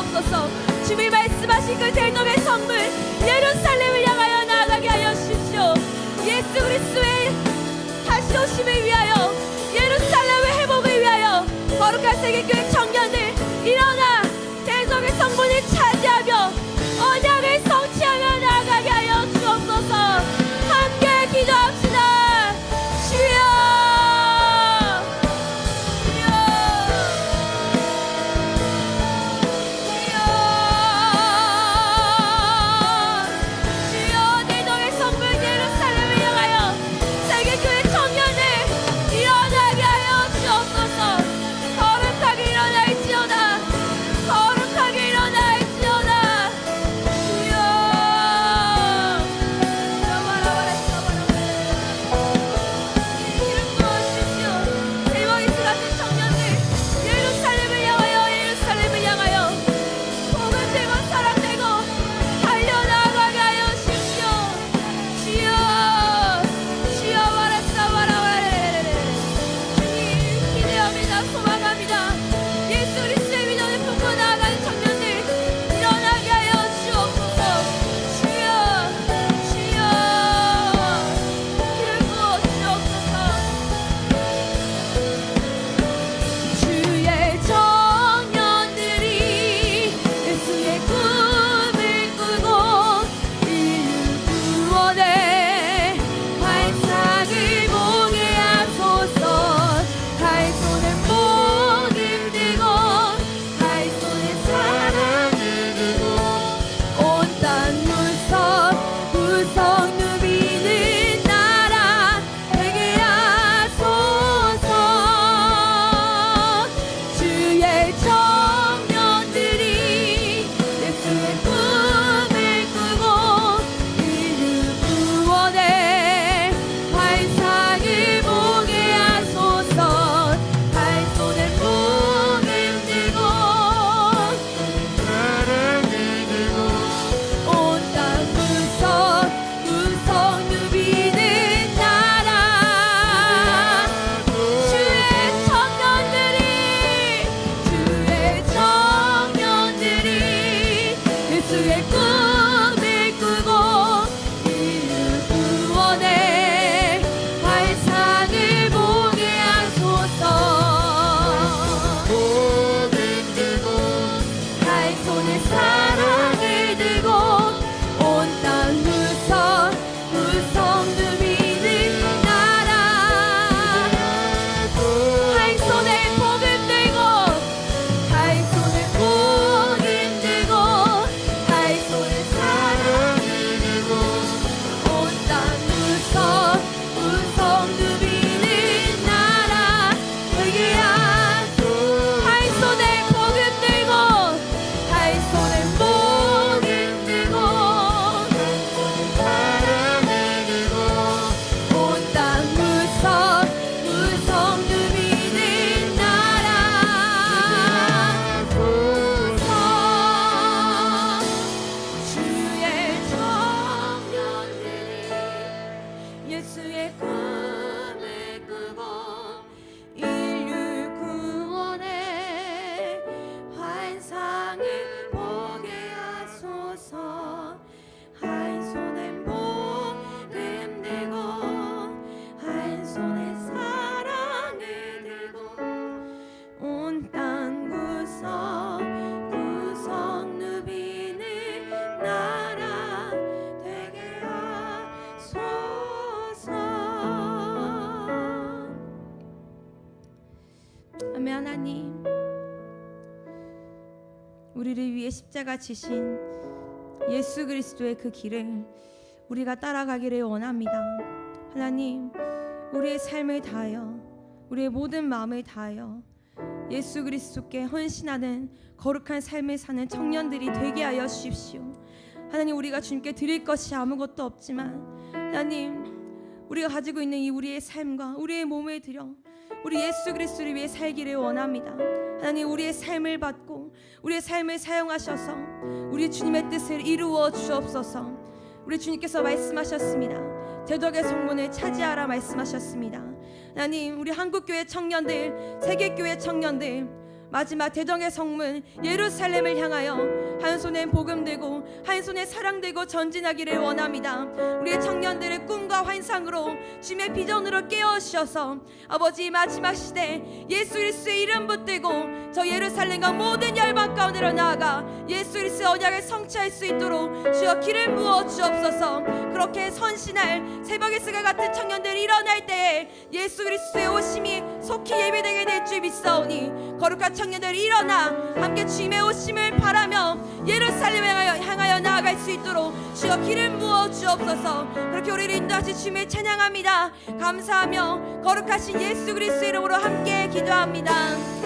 주옵소서. 주님이 말씀하신 그 대접의 성물 예루살렘을 향하여 나아가게 하여 주십시오. 예수 그리스도의 다시 오심을 위하여, 예루살렘의 회복을 위하여 거룩한 세계교회 청년들 일어나 대접의 성문을 차지하며 언약을 성취하며 나아가게 하여 주옵소서. 함께 기도합시다. 주여, 주여, 대접의 성문 예루살렘을 향하여 세계교회 청년들 일어나게 하여 주옵소서. 거룩하게 일어날지어다. 거룩하게 일어날지어다. 주여, 이름 부어주십시오. 제목이 쓰라진 청년들 예루살렘을 향하여, 예루살렘을 향하여 복음 되고 사랑 되고 달려나가게 하여 주십시오. 주여, 주여, 주님 기대합니다. 소망합니다. 예수 그리스도의 믿음을 품고 나아가는 청년들 일어나게 하여 주옵소서. 주여, 주여, 기름 부어 주옵소서. 주의 청년들이 예수의 꿈을 꾸고 인류 구원의 환상을 보게 하소서. 갈 손에 복음 들고 갈 손에 사랑을 들고 온 땅 무성 누비는 나라 되게 하소서. 주의 청년들이 예수의 꿈을 꾸고 인류 구원의 환상을 보게 하소서. 갈 손에 복음 들고 온 땅 무성 누비는 나라. 주의 청년들이 예수의 꿈을 꾸고 인류 구원의 환상을 보게 하소서. 갈 손에 사랑을 들고 온 땅 무성 누비는 나라. 한 손에 복음 들고 한 손에 복음 들고 한 손에 사랑을 들고 온 땅 무성 누비는 나라 되게 하소서. 한 손에 복음 들고 한 손에 복음 들고 사랑을 들고 온 땅 무성 누비는 나라. 주의 청년들이 예수의 꿈을 꾸고 인류 구원의 환상을 보게 하소서. 한 손에 복음 들고 한 손에 사랑을 들고 온 땅 구성 누비는 나라 되게 하소서. 아멘. 하나님, 우리를 위해 십자가 지신 예수 그리스도의 그 길을 우리가 따라가기를 원합니다. 하나님, 우리의 삶을 다하여, 우리의 모든 마음을 다하여 예수 그리스도께 헌신하는 거룩한 삶을 사는 청년들이 되게 하여 주십시오. 하나님, 우리가 주님께 드릴 것이 아무것도 없지만 하나님, 우리가 가지고 있는 이 우리의 삶과 우리의 몸을 들여 우리 예수 그리스도를 위해 살기를 원합니다. 하나님, 우리의 삶을 받고 우리의 삶을 사용하셔서 우리 주님의 뜻을 이루어 주옵소서. 우리 주님께서 말씀하셨습니다. 대덕의 성문을 차지하라 말씀하셨습니다. 하나님, 우리 한국교회 청년들, 세계교회 청년들 마지막 대정의 성문 예루살렘을 향하여 한 손에 복음 들고 한 손에 사랑 들고 전진하기를 원합니다. 우리의 청년들의 꿈과 환상으로 주님의 비전으로 깨어주셔서 아버지 마지막 시대 예수 그리스도의 이름 붙들고 저 예루살렘과 모든 열방 가운데로 나아가 예수 그리스도의 언약을 성취할 수 있도록 주여 기름 부어 주옵소서. 그렇게 선신할 새벽의 스가 같은 청년들이 일어날 때에 예수 그리스도의 오심이 속히 예배되게 될 줄 믿사오니 거룩한 청년들이 일어나 함께 주님의 오심을 바라며 예루살렘을 향하여 나아갈 수 있도록 주여 기름 부어 주옵소서. 그렇게 우리를 인도하신 주님을 찬양합니다. 감사하며 거룩하신 예수 그리스도의 이름으로 함께 기도합니다.